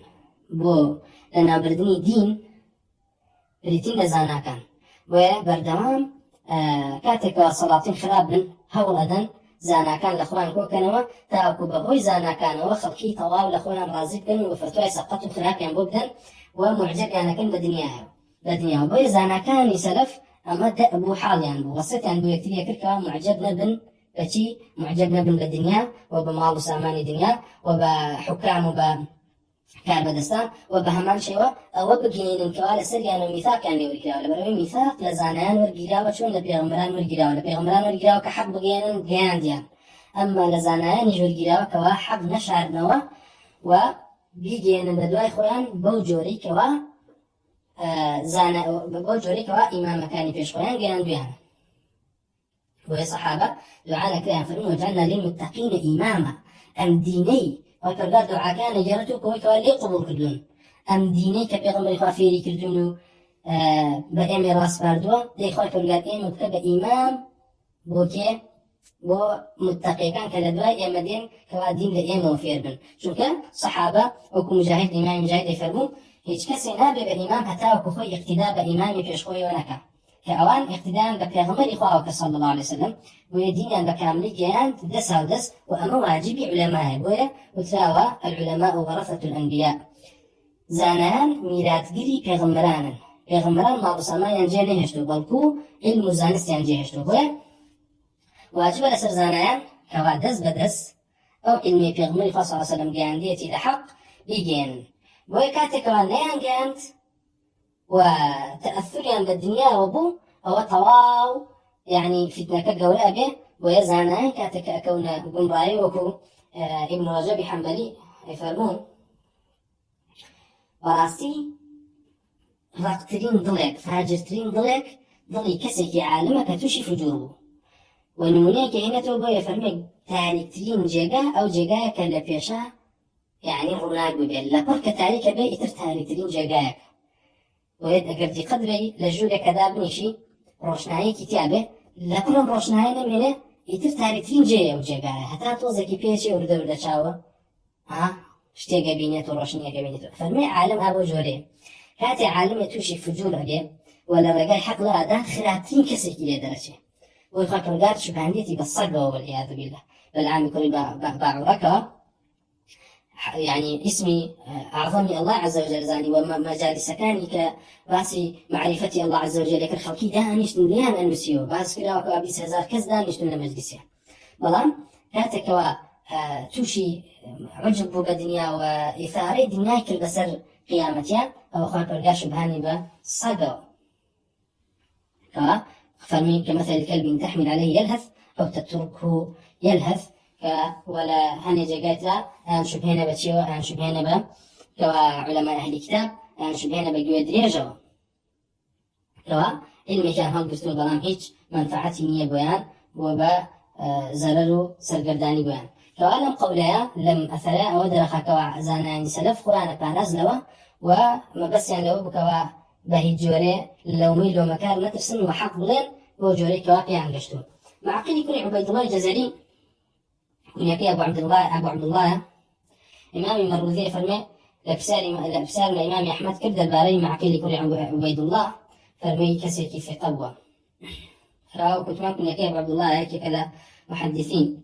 Speaker 1: بو لنا بردني دين بريتين زانا كان وبردوام كاتك وسلاطين خراب بن هول أدن زانا كان لخوان كوكنوا تاكو بهوي زانا كان وخلقي طواو لخوان رازق كان وفرتوي سقطوا خراكا بوبدا ومعجب يعني كان بدنيا وبوي زانا كان يسلف أما أبو حال يعني وصيت يعني بو يكتري كركا معجبنا بن بشي معجبنا بن بدنيا وبمال سامان دنيا وبحكام كان بدستان وبهمان شيء وبقين كوال سريان ميثاق يعني ورجاء ولا بروي ميثاق لزانان ورجاء وشون لبيغمران ورجاء ولا بيغمران ورجاء كحق بقين جانديان أما لزانان يجوا ورجاء كوا حق نشعر نوا وبيجين بدواي خوان بوجوري كوا زانا بوجوري كوا إمام مكاني فيش خوان جانديان وهي صحابة دعانا كذا فرموا وجعلنا للمتقين إماما أم ديني وكرجال دعاء كان جرتو كوي كوالي قبول كردون أم ديني كبيغمبر خافيري كردونو بأمي راس باردوا دي خوي كرجال إيم مكتب إمام بوكي بو متقي كان كالدواء إما دين كوادين لإيم وفير بن شو كان صحابة وكو مجاهد إمام مجاهد يفرمو هيج كسي نابي بإمام هتاو كخوي اقتداء بإمامي فيش خوي ونكا كأوان اقتداء ببيغمبر إخوة صلى الله عليه وسلم ويدين بكامل جيان دس ودس وأما واجب علماء وتراوى العلماء ورثة الأنبياء زانان ميلاد قري بيغمران ما بصما ينجي هشتو بلكو علم زانست ينجي هشتو واجب لسر زانان كوا دس بدس أو علمي بيغمبر صلى الله عليه وسلم جيان ديتي لحق بيجين ويكاتك وانيان جيانت وتأثريا بالدنيا وبو أو طواو يعني فتنة كجولاء به ويزعنا كاتك أكون قنراي وكو ابن رجب حنبلي يفرمون وراسي ڕاقترین دڵێک فاجرترین دڵێک دڵی کەسێکی عالمە کە تووشی فجوور بوو و نمونەیەکی هێنێتەوە بۆ فەرمێ تاریکترین جێگا ئەو جێگایە کە لە پێشە یعنی ڕووناک ببێت لەپڕ کە تاریکە بێ ئیتر تاریکترین جێگایەکە وێت ئەگەر دیقەت بێ لە ژوورێکەدا بنیشی ڕۆشنایەکی تیا بێ لەپڕم ڕۆشنایە نەمێنێ ئیتر تاریکترین جێیە ئەو جێگایە هەتا تۆزێکی پێچێ وردەوردە چاوە شتێکە بینێت و ڕۆشنیەکە بینێت فەرمێ عالم ئابۆ جۆرێ کاتێ عالمێ تووشی فجوور هەبێ و لە ڕێگای حەقڵادا خراپترین کەسێکی لێ دەرەچێ بۆی خۆ پەروەردگار شوبهاندێتی بە سەگەوە والعیاذ بالله بەلعامی کوڕی باعوڕەکەوە يعني اسمي أعظمي الله عز وجل زاني ومجالسكاني كباسي معرفتي الله عز وجل لك الخلقي دانشتن ليان أنسيو باس كلا وكابي سهزار كز دانشتن لمجلسيا بلان كاتك توشي عجب بدنيا وإثاري دنياي كل بسر قيامتيا أو خال برقاش بهاني بصدق فرمي كمثل الكلب تحمل عليه يلهث أو تتركه يلهث ولا هني جاكاتا شبهنا بتشيو شبهنا ب كوا علماء أهل الكتاب شبهنا بجوا دريجة كوا علمي كان هم قصدوا ظلام هيج منفعتي نية بيان وبا زرروا سرقرداني بيان كوا لم قولها لم أثرا أو درخا كوا زانا يعني سلف قرآن باناز لوا وما بس يعني لو بكوا بهي جوري لو ميل لو مكان نترسن وحق بلين بو جوري كوا بيان قشتون مع قيل يكون عبيد الله الجزري كنياكي أبو عبد الله إمام المروذي فرمي لبسار الإمام أحمد كبد الباري مع قيل يكون عبيد الله فرمي كسيكي في قوة راو كتمان كنياكي أبو عبد الله هيك كذا محدثين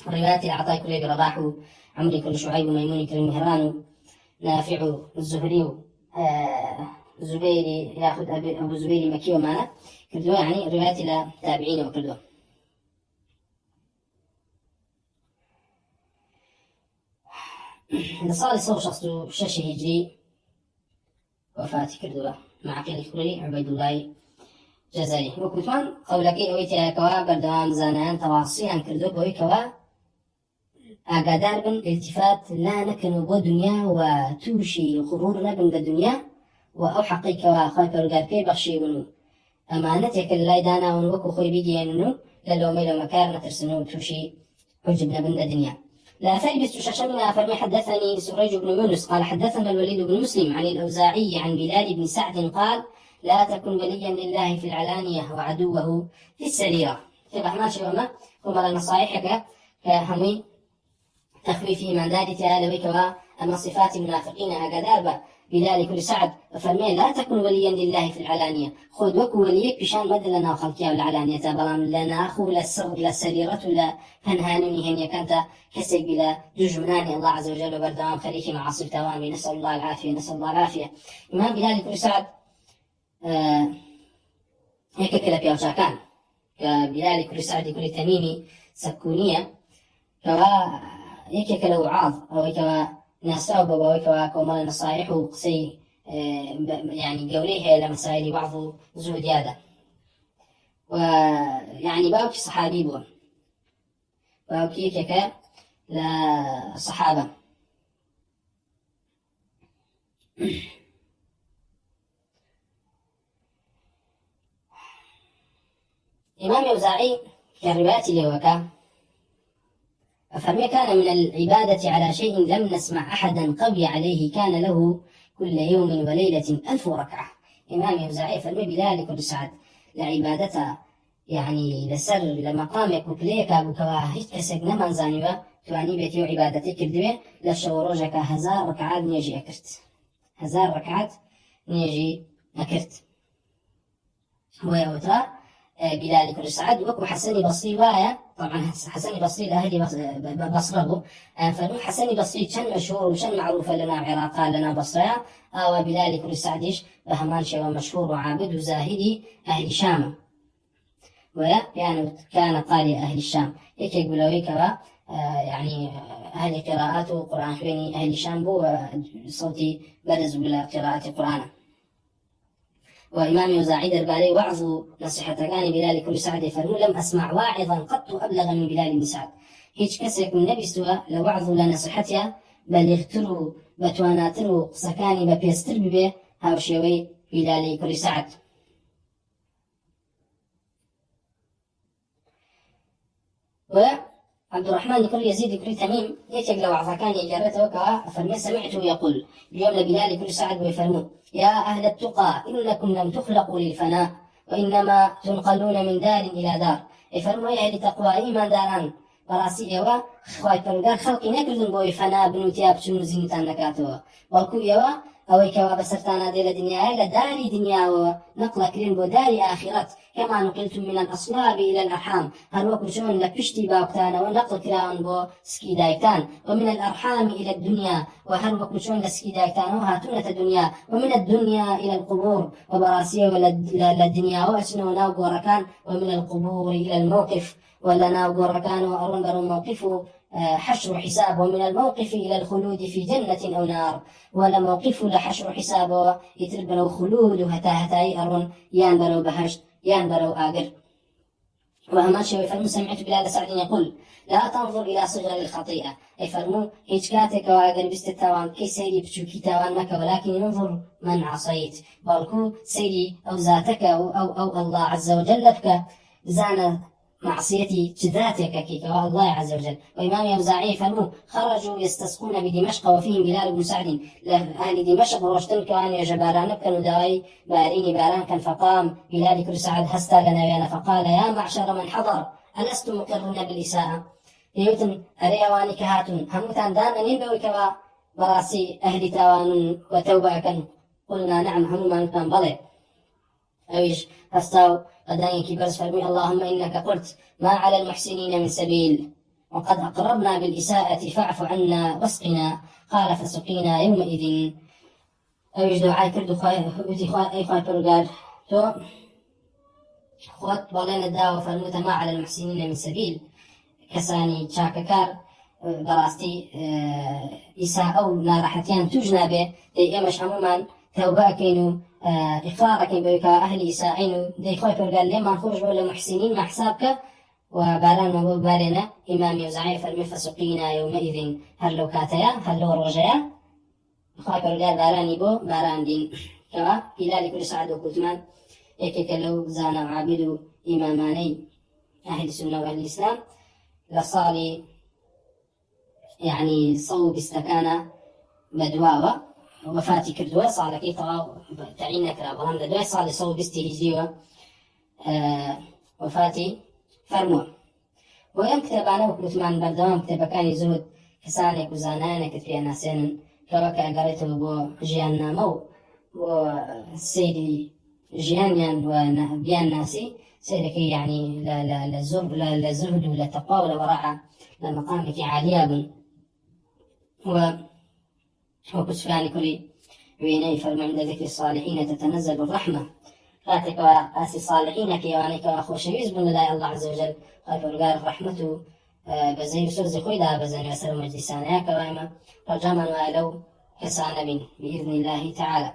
Speaker 1: روايات العطاء كل برباح عمري كل شعيب وميمون كل مهران نافع الزهري زبيري ياخذ أبو زبيري مكي ومانا كردوا يعني روايات إلى تابعين وكردوا صار يصور شخص شاشة هجري وفاتي كردوا مع قيل الكري عبيد الله جزري وكتمان قولك اويتي كوا بردوام زانان تواصيان كردو بوي كوا اقادار بن التفات لا نكن بو دنيا وتوشي غرور نبن بالدنيا واو حقي كوا خوي برغار كي بخشي ونو امانتك اللي دانا ونوكو خوي بيجي انو للو ميلو مكار نترسنو توشي حجب نبن الدنيا لا فلبس ششمنا فرمي حدثني سريج بن يونس قال حدثنا الوليد بن مسلم عن الأوزاعي عن بلال بن سعد قال لا تكن وليا لله في العلانية وعدوه في السريرة تبع ماشي وما هم نصائحك كهمي تخويفه من ذلك آلويك وأما صفات المنافقين أقدار بلال كل سعد فرمي لا تكن وليا لله في العلانية خذ وكو وليك بشان مدل لنا خلقيا والعلانية بلان لنا أخو لا السر لا سريرة لا هنهانني هن كانت كسب بلا جمناني الله عز وجل وبردوام خليكي مع عصر توامي نسأل الله العافية نسأل الله العافية إمام بلال كل سعد هيك كلا بيوشا كان كبلال كل سعد كل تميمي سكونية كوا هيك كلا وعاظ أو هيك ناسا وبوايكوا كومال نصائح وقصي يعني قوليها لمسائل بعض زود هذا ويعني باوكي صحابي بون باوكي كيكا لصحابة إمام الأوزاعي كالروايات اللي وكا فما كان من العبادة على شيء لم نسمع أحدا قوي عليه كان له كل يوم وليلة 1000 ركعة إمام الأوزاعي فرمي بلال كل سعد لعبادته يعني لسر لمقام كوكليك أبو كواهيت كسك نمان زانيوة تواني بيتيو عبادتي كردوه لشوروجك 1000 ركعات نيجي أكرت 1000 ركعات نيجي أكرت هو يوترا بلال كل سعد وكو حسني بصري وايا طبعا حسني بصري الأهلي بصره فنو حسني بصري شن مشهور وشن معروفة لنا عراقا لنا بصريا أو بلال كل سعديش بهمان شيء مشهور وعابد وزاهدي أهل الشام يعني كان قارئ أهل الشام هيك يقولوا هيك يعني أهل قراءات وقرآن خويني أهل الشام بو صوتي برز بلا قراءة القرآن وإمام يوزاعي درباري وعظ نصيحة كان بلال كل سعد فرمو لم أسمع واعظا قط أبلغ من بلال بن سعد هیچ کەسێک نەبیستووە لە وعظ و لە نەسیحەتیە بەلێغتر و بەتواناتر و قسەکانی بە پێستر ببێ هاوشێوەی بیلالی کوڕی سەعد. و عبد الرحمن كل يزيد كل تميم يتق لو عفاكان يجرته فما سمعته يقول اليوم لبلال كل سعد ويفرمون يا أهل التقى إنكم لم تخلقوا للفناء وإنما تنقلون من دار إلى دار. يفرموا يا أهل تقوى إيمان داران براسي إيوا خواي پروردگار خلقي نكردن بوي فنا بنوتيا بچنو زينتان نكاتوا بلكو إيوا أوي كوا بسرتانا دي لدنيا لداري دنيا ونقل كرين بو داري آخرت كما نقلتم من الأصلاب إلى الأرحام هل وكرشون لبشتي باوكتانا ونقل كراون بو سكي دايكتان ومن الأرحام إلى الدنيا وهل وكرشون لسكي دايكتان وهاتونة الدنيا ومن الدنيا إلى القبور وبراسية للدنيا وأشنو ناو قوركان ومن القبور إلى الموقف ولا ناو قوركان وأرون برون موقفه حشر حساب ومن الموقف إلى الخلود في جنة أو نار ولا موقف لحشر حساب يتربلو خلود هتاي أرون يان برو بهشت يان برو آقر. وأما شيء يفرمو سمعت بلال سعد يقول لا تنظر إلى صغر الخطيئة يفرمو هيجكاتك وآقر بستتاوان كي سيري بشوكي تاوان مك ولكن ينظر من عصيت بالكو سيري أو ذاتك أو الله عز وجل بك زانا معصيتي ذاتك كي الله عز وجل. وإمام أوزاعي فرمو خرجوا يستسقون بدمشق وفيهم بلال بن سعد أهل دمشق وروشتن كان يجباران كانوا دواي بارين باران كان فقام بلال كل سعد هستا لنا فقال يا معشر من حضر ألستم مقرون بالإساءة يوتن أريواني كهاتون هموتان دانا ننبوي كوا براسي أهل تاوان وتوبة كان قلنا نعم هموما كان بلي أويش هستاو قداني كبرس فرمي اللهم إنك قلت ما على المحسنين من سبيل وقد أقربنا بالإساءة فاعف عنا واسقنا قال فسقينا يومئذ أويش دعاء كردو أي خواهي برقال تو خوات بالين الدعوة فرموت ما على المحسنين من سبيل كساني شاككار براستي إساءة أو نارحتيان تجنا به دي إمش عموما توبة كينو إقرارك بك أهل إساعين دي خوي فرقال لما نخرج ولا محسنين مع حسابك وباران ما بارنا إمام يوزعي فرمي فسقينا يومئذ هل لو كاتيا هل لو رجيا خوي فرقال باراني بو باران دين كوا إلى لكل سعد وكتمان إيكيك لو زانا عابد إماماني أهل السنة وأهل الإسلام لصالي يعني صوب استكان مدواوة وفاتي كردوه صار كي طاو تعينك رابهم لدوي صار صوب استهجيوه وفاتي فرموه ويم كتابانا وكتمان بردوام كتابكاني زهد كسانك وزانانك في ناسين كوكا قريته بو جيان نامو وسيدي جيانيان وبيان ناسي سيدكي يعني لا زهد ولا تقوى ولا ورع لمقامك عالية وكسفاني كلي ويني فرم عند ذكر الصالحين تتنزل الرحمة فاتك وآسي صالحين كيوانيك وأخوشيوز بن الله عز وجل قال فرقار رحمته بزي سرزي خويدا بزي وسر مجلسان يا كوايما رجاما وألو كسان بإذن الله تعالى.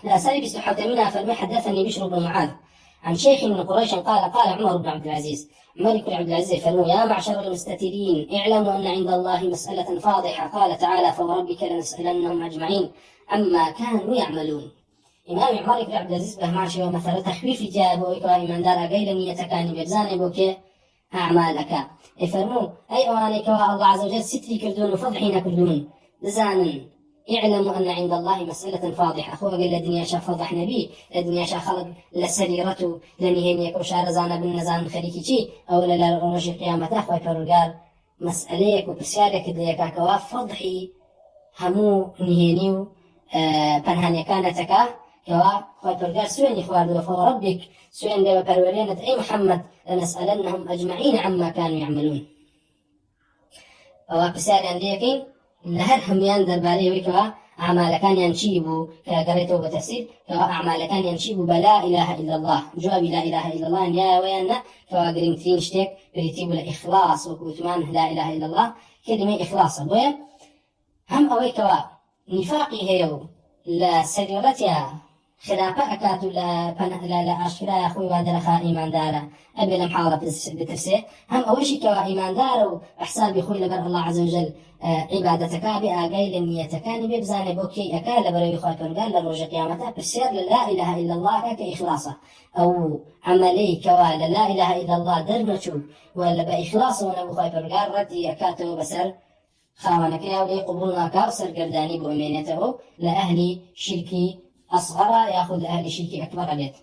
Speaker 1: الأساليب استحبت منها فرمي حدثني بشر بن معاذ عن شيخ من قريش قال عمر بن عبد العزيز ملك عبد العزيز فرموا يا معشر المستترين اعلموا أن عند الله مسألة فاضحة قال تعالى فوربك لنسألنهم أجمعين عما كانوا يعملون. إمام عمر بن عبد العزيز بهماشي ومثل تخفيف جابه وإكرام دار غير نيتكاني برزان بوك أعمالك فرموا أي أوانيك الله عز وجل ستري كردون وفضحين كردون زانا اعلموا أن عند الله مسألة فاضحة أخوة قال الدنيا شاف فضح نبي الدنيا شاف خلق لسريرته لنهينيك وشار زانا بالنزان خليكي شي أو لرجي قيامته أخوة فرقال مسأليك وبسيارك دليك كواف فضحي همو نهينيو پنهاني كانتك كوا أخوة فرقال سوين إخوار فوربك سوين دوا برولينة أي محمد لنسألنهم أجمعين عما كانوا يعملون وبسيارك دليكين لهر هميان درباري ويكوا أعمال كان ينشيبوا كقريته بتفسير أعمال كان ينشيبوا بلا إله إلا الله جواب لا إله إلا الله يا ويانا كواقرين ترين شتك بريتيبوا الإخلاص وكوتمان لا إله إلا الله كلمة إخلاص ويا هم أويكوا نفاقي هيو لا سريرتها خلافة أكاتو لا أشكرا يا أخوي وهذا لخا إيمان دارا أبي لم حاضر بترسيه هم أول شيء كوا إيمان دارا وإحسان بخوي لبر الله عز وجل عبادتك بأجاي لنيتك ببزان بوكي أكال لبر يخوي فرقان لروج قيامته بسير لا إله إلا الله كإخلاصه أو عملي كوا لا إله إلا الله درنشو ولا بإخلاصه ونبو خوي فرقان ردي أكاتو بسر خاونك يا ولي قبولنا كاوسر قرداني بأمينته لأهل شركي أصغر يأخذ لأهل شركي أكبر بيت.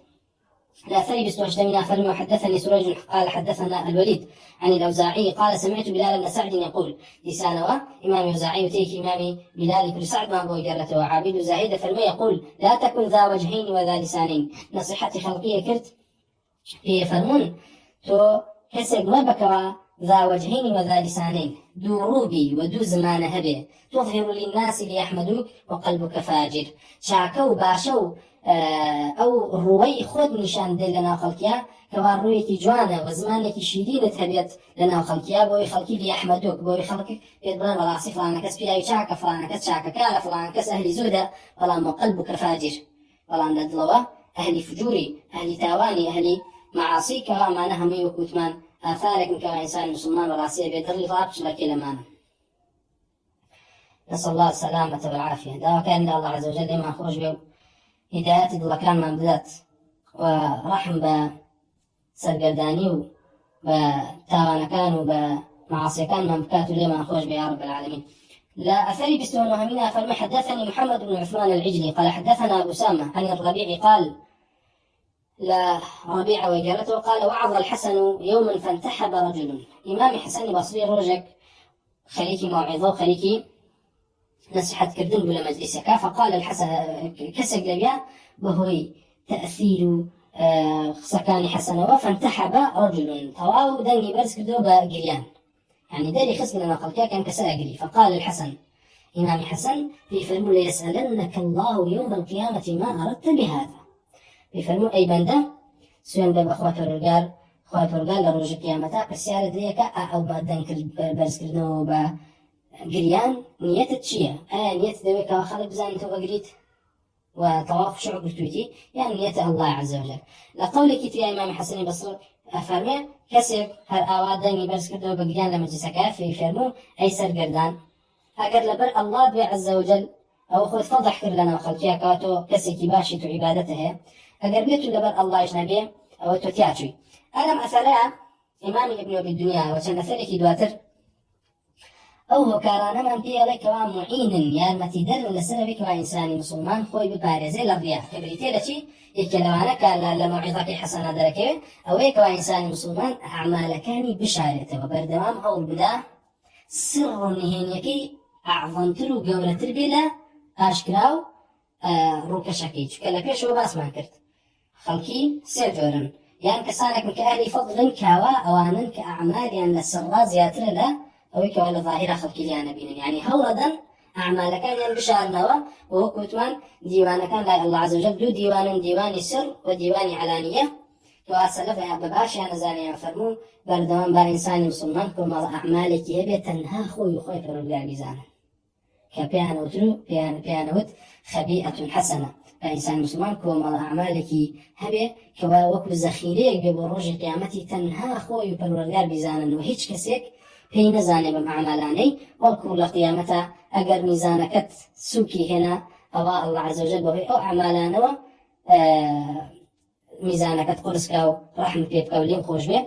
Speaker 1: لا ثري بستوجدمنا فرمي وحدثني سريج قال حدثنا الوليد عن الأوزاعي قال سمعت بلال بن سعد يقول لسانوا إمام الأوزاعي وتيك إمام بلال كل سعد ما أبو جرته وعابد زاهد فرمي يقول لا تكن ذا وجهين وذا لسانين نصيحتي خلقية كرت في فرمون تو كسر ما بكوا ذا وجهين وذا لسانين دو روبي ودو زمان هبه تظهر للناس ليحمدوك وقلبك فاجر شاكو باشو أو روي خود نشان دل لنا خلقيا كوا رويكي جوانا وزمانك شيرين تهبيت لنا خلقيا بوي خلقي ليحمدوك بوي خلقك بيدبران راسي فلانا كس بياي شاكا فلانا كس شاكا كالا فلانا كس أهل زودة فلانا قلبك فاجر فلانا ندلوا أهل فجوري أهل تاواني أهل معاصي كوا ما نهمي وكوتمان آثارك كإنسان مسلمان وراسية بيدر رابش لك لمانا نسأل الله السلامة والعافية دعوة كان الله عز وجل لما خرج به هدايات الله كان من بدات ورحم بسرقرداني وتاوانا كان وبمعاصي كان من بكاته لما خرج به يا رب العالمين لا أثري بستون وهمنا فلما حدثني محمد بن عثمان العجلي قال حدثنا أبو سامة عن الربيع قال لا ربيع وجارته قال وعظ الحسن يوما فانتحب رجل إمام حسن بصري رجك خليكي موعظة خليكي نصيحة كردن بلا مجلسك فقال الحسن كسق لبيا وهو تأثير سكان حسن فانتحب رجل طواو دنجي برس كردو بقريان يعني داري خصم لنا قلتها كان كساقري فقال الحسن إمام حسن في فيلم ليسألنك الله يوم القيامة ما أردت بهذا بفرمو أي بنده سوين باب أخوات الرجال لروج قيامتا بسيارة ليك أو بعدين برز كردنو بقريان نية تشيا نية دويك وخلق بزان تو قريت وطواف شعب بتويتي يعني نية الله عز وجل لقولك يا إمام حسن بصر أفرمي كسب هر أوادين برز كردنو بقريان لما جسكا في فرمو أي سر قردان أقر لبر الله دوي عز وجل أو خذ فضح كردنا وخلقيا كاتو كسي باشي تو عبادته أجر بيتو لبر الله يجنبيه أو تتياتشي ألم أثرا إمام ابن أبي الدنيا وكان أثرك دواتر أو كارانا من بيه لك معين يا المتدر لسببك وإنسان مسلمان خوي ببارزي للرياء كبريتي لشي يكلمانك لموعظك حسنة دركه أو هيك وإنسان مسلمان أعمالكاني بشارته وبردوام أو البدا سر نهينيكي أعظم تلو قولة تربيلا أشكراو روكشكي كلا بيش وباس ما كرت خلقي سيجورن يعني كسانك من كأهل فضل كوا أوانا كأعمال يعني للسراء زياتر لا أو كوا ظاهرة خلقي ليانا بينا يعني هوردا أعمال كان يعني بشار نوا وهو كوتوان ديوان كان لا الله عز وجل دو ديوان سر وديوان علانية وأسلف يا بباشا نزاني فرمو بردوان با إنسان مسلمان كما أعمالك يبي تنها خوي خوي فرقا بيزانا كبيان وتلو بيان وت خبيئة حسنة فإنسان مسلمان كما أعمالك هبه كوا وكو زخيريك ببروج قيامتي تنها خوي فرقا بيزانا وهيج كسيك هي نزاني بمعملاني والكل قيامته أجر ميزانك سوكي هنا أو الله عز وجل وهي أو أعمالنا ميزانك قرصك رحمة بيبك ولين خوش به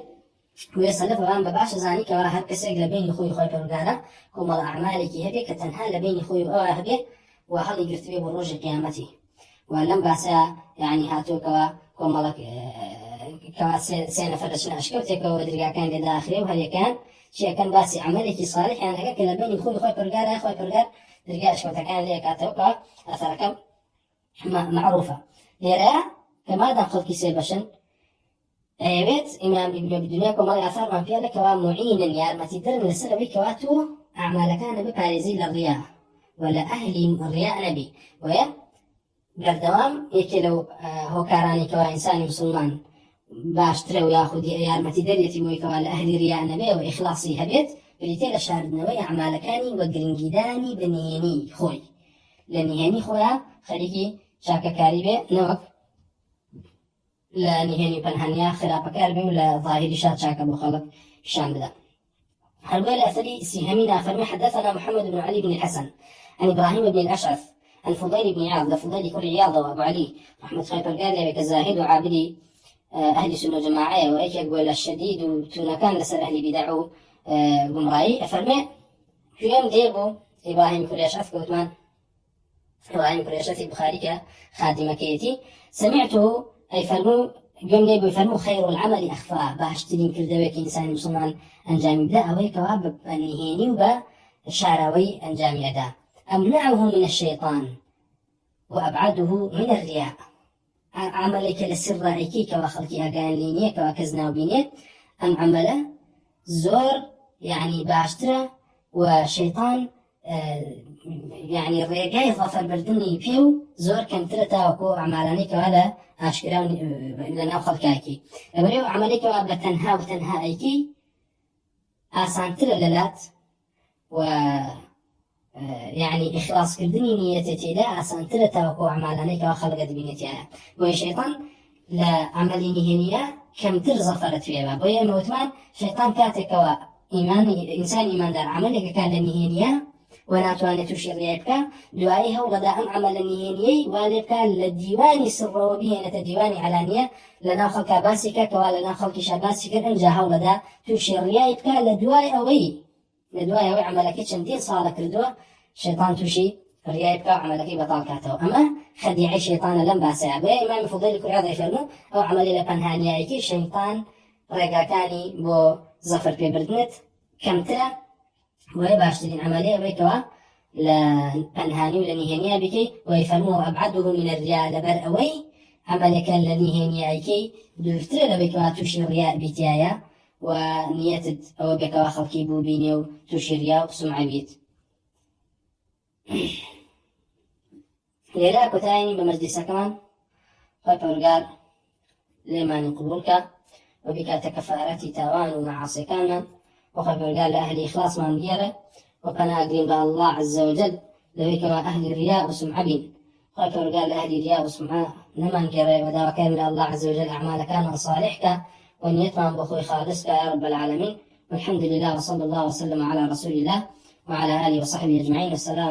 Speaker 1: ويصلف وان بباش زاني كوا هر كسيق لبين خوي خوي فرقانا كما أعمالك هبه كتنها لبين خوي أو هبه وهل يقرت به بروج قيامتي ولم باسا يعني هاتو كما لك كوا سينا فرشنا أشكوتي كوا درقا كان لداخله وهل كان شيء كان باسي عملك صالح يعني هكا لبين خوي فرقار درقا أشكوتا كان ليك أتوقع أثرك معروفة ليرا كما دخل كيسي بشن بيت إمام ابن أبي الدنيا كما أثار من فيها لك معينا يا ما تدرن لسلبي كواتو أعمال كان ببارزي للرياء ولا أهل الرياء نبي ويا قردوام يكلو هو كاراني كوا إنسان مسلمان باشتري وياخذ يارمتي دريتي ويكوا لأهل رياء نبي وإخلاصي هبيت بريتي لشاردنا ويا أعمال كاني وقرنجداني بنيني خوي لنيهني خويا خليكي شاكا كاريبي نوك لا نهيني بنهانيا خراب كاربي ولا ظاهري شاكا بخلق شام بدا هربي الأثري سيهمينا فرمي حدثنا محمد بن علي بن الحسن عن إبراهيم بن الأشعث عن فضيل بن عياض فضيل كل عياض وأبو علي رحمة خيبر قال لي كزاهد وعابدي أهل سنة جماعية وإيش يقول الشديد وتنكان لسر أهل بدعو قمرائي أفرمي في يوم ديبو إبراهيم كل أشعث كوتمان إبراهيم كل أشعث البخاري خادمة كيتي سمعته أي فرمو يوم ديبو يفرمو خير العمل أخفاه باشترين كردويك إنسان مسلمان أنجامي بدا أوي كواب النهيني وبا شاراوي أنجامي أدا أمنعه من الشيطان وأبعده من الرياء عملك للسر رأيكي كوا خلقي أقان لينية كوا كزنا وبينية أم عمله زور يعني باشترة وشيطان يعني الرقاي ظفر بردني فيو زور كم تلتا وكو عمالاني كوالا أشكراو لنا خلقاكي لبريو عملي كوا بتنها وتنها أيكي آسان تلالات و يعني إخلاص كردني نيتي لا آسان تلتا وكو عمالاني كوا خلقت بينيتي وشيطان لا عملي نهينية كم ترزفرت فيها بويا موتمان شيطان كاتك و إنسان إيمان دار عملك كان لنهينية وناتواني تشير ليبك دعائها وغداء عمل النهينية والبك للديوان سر وبينة ديوان علانية لنا خلق باسك كوالا خلق شاباسك انجاها وغداء تشير ليبك لدعاء أوي لدعاء أوي عملك شندين صارك لدعاء شيطان تشي ريايبك وعملك بطال كاتو أما خديعي شيطان لم باسع بي إمام فضيل كل عضا يفرمو أو عملي لبنهانيايكي شيطان رقا كاني بو زفر بيبردنت كمترا ويباشترين عملية ويكوا لأنهاني ولنهينيا بكي ويفرموه أبعده من الرياء لبر أوي عملك لنهينيا أيكي دوفتر لبكوا تشير رياء بيتيايا ونيتد أو بكوا خلقي بوبينيو تشير رياء وسمع بيت ليلا كتايني بمجلسة كمان فالبرقار لما نقبولك وبك تكفارتي تاوان ومعاصي كامل وخبر قال لأهل إخلاص ما مديره وكان أقرب الله عز وجل لذلك أهل الرياء وسمع بين خبر قال لأهل الرياء وسمع نمان قرى ودار كامل الله عز وجل أعمال كان صالحك ونيتهم بخوي خالصك يا رب العالمين والحمد لله وصلى الله وسلم على رسول الله وعلى آله وصحبه أجمعين والسلام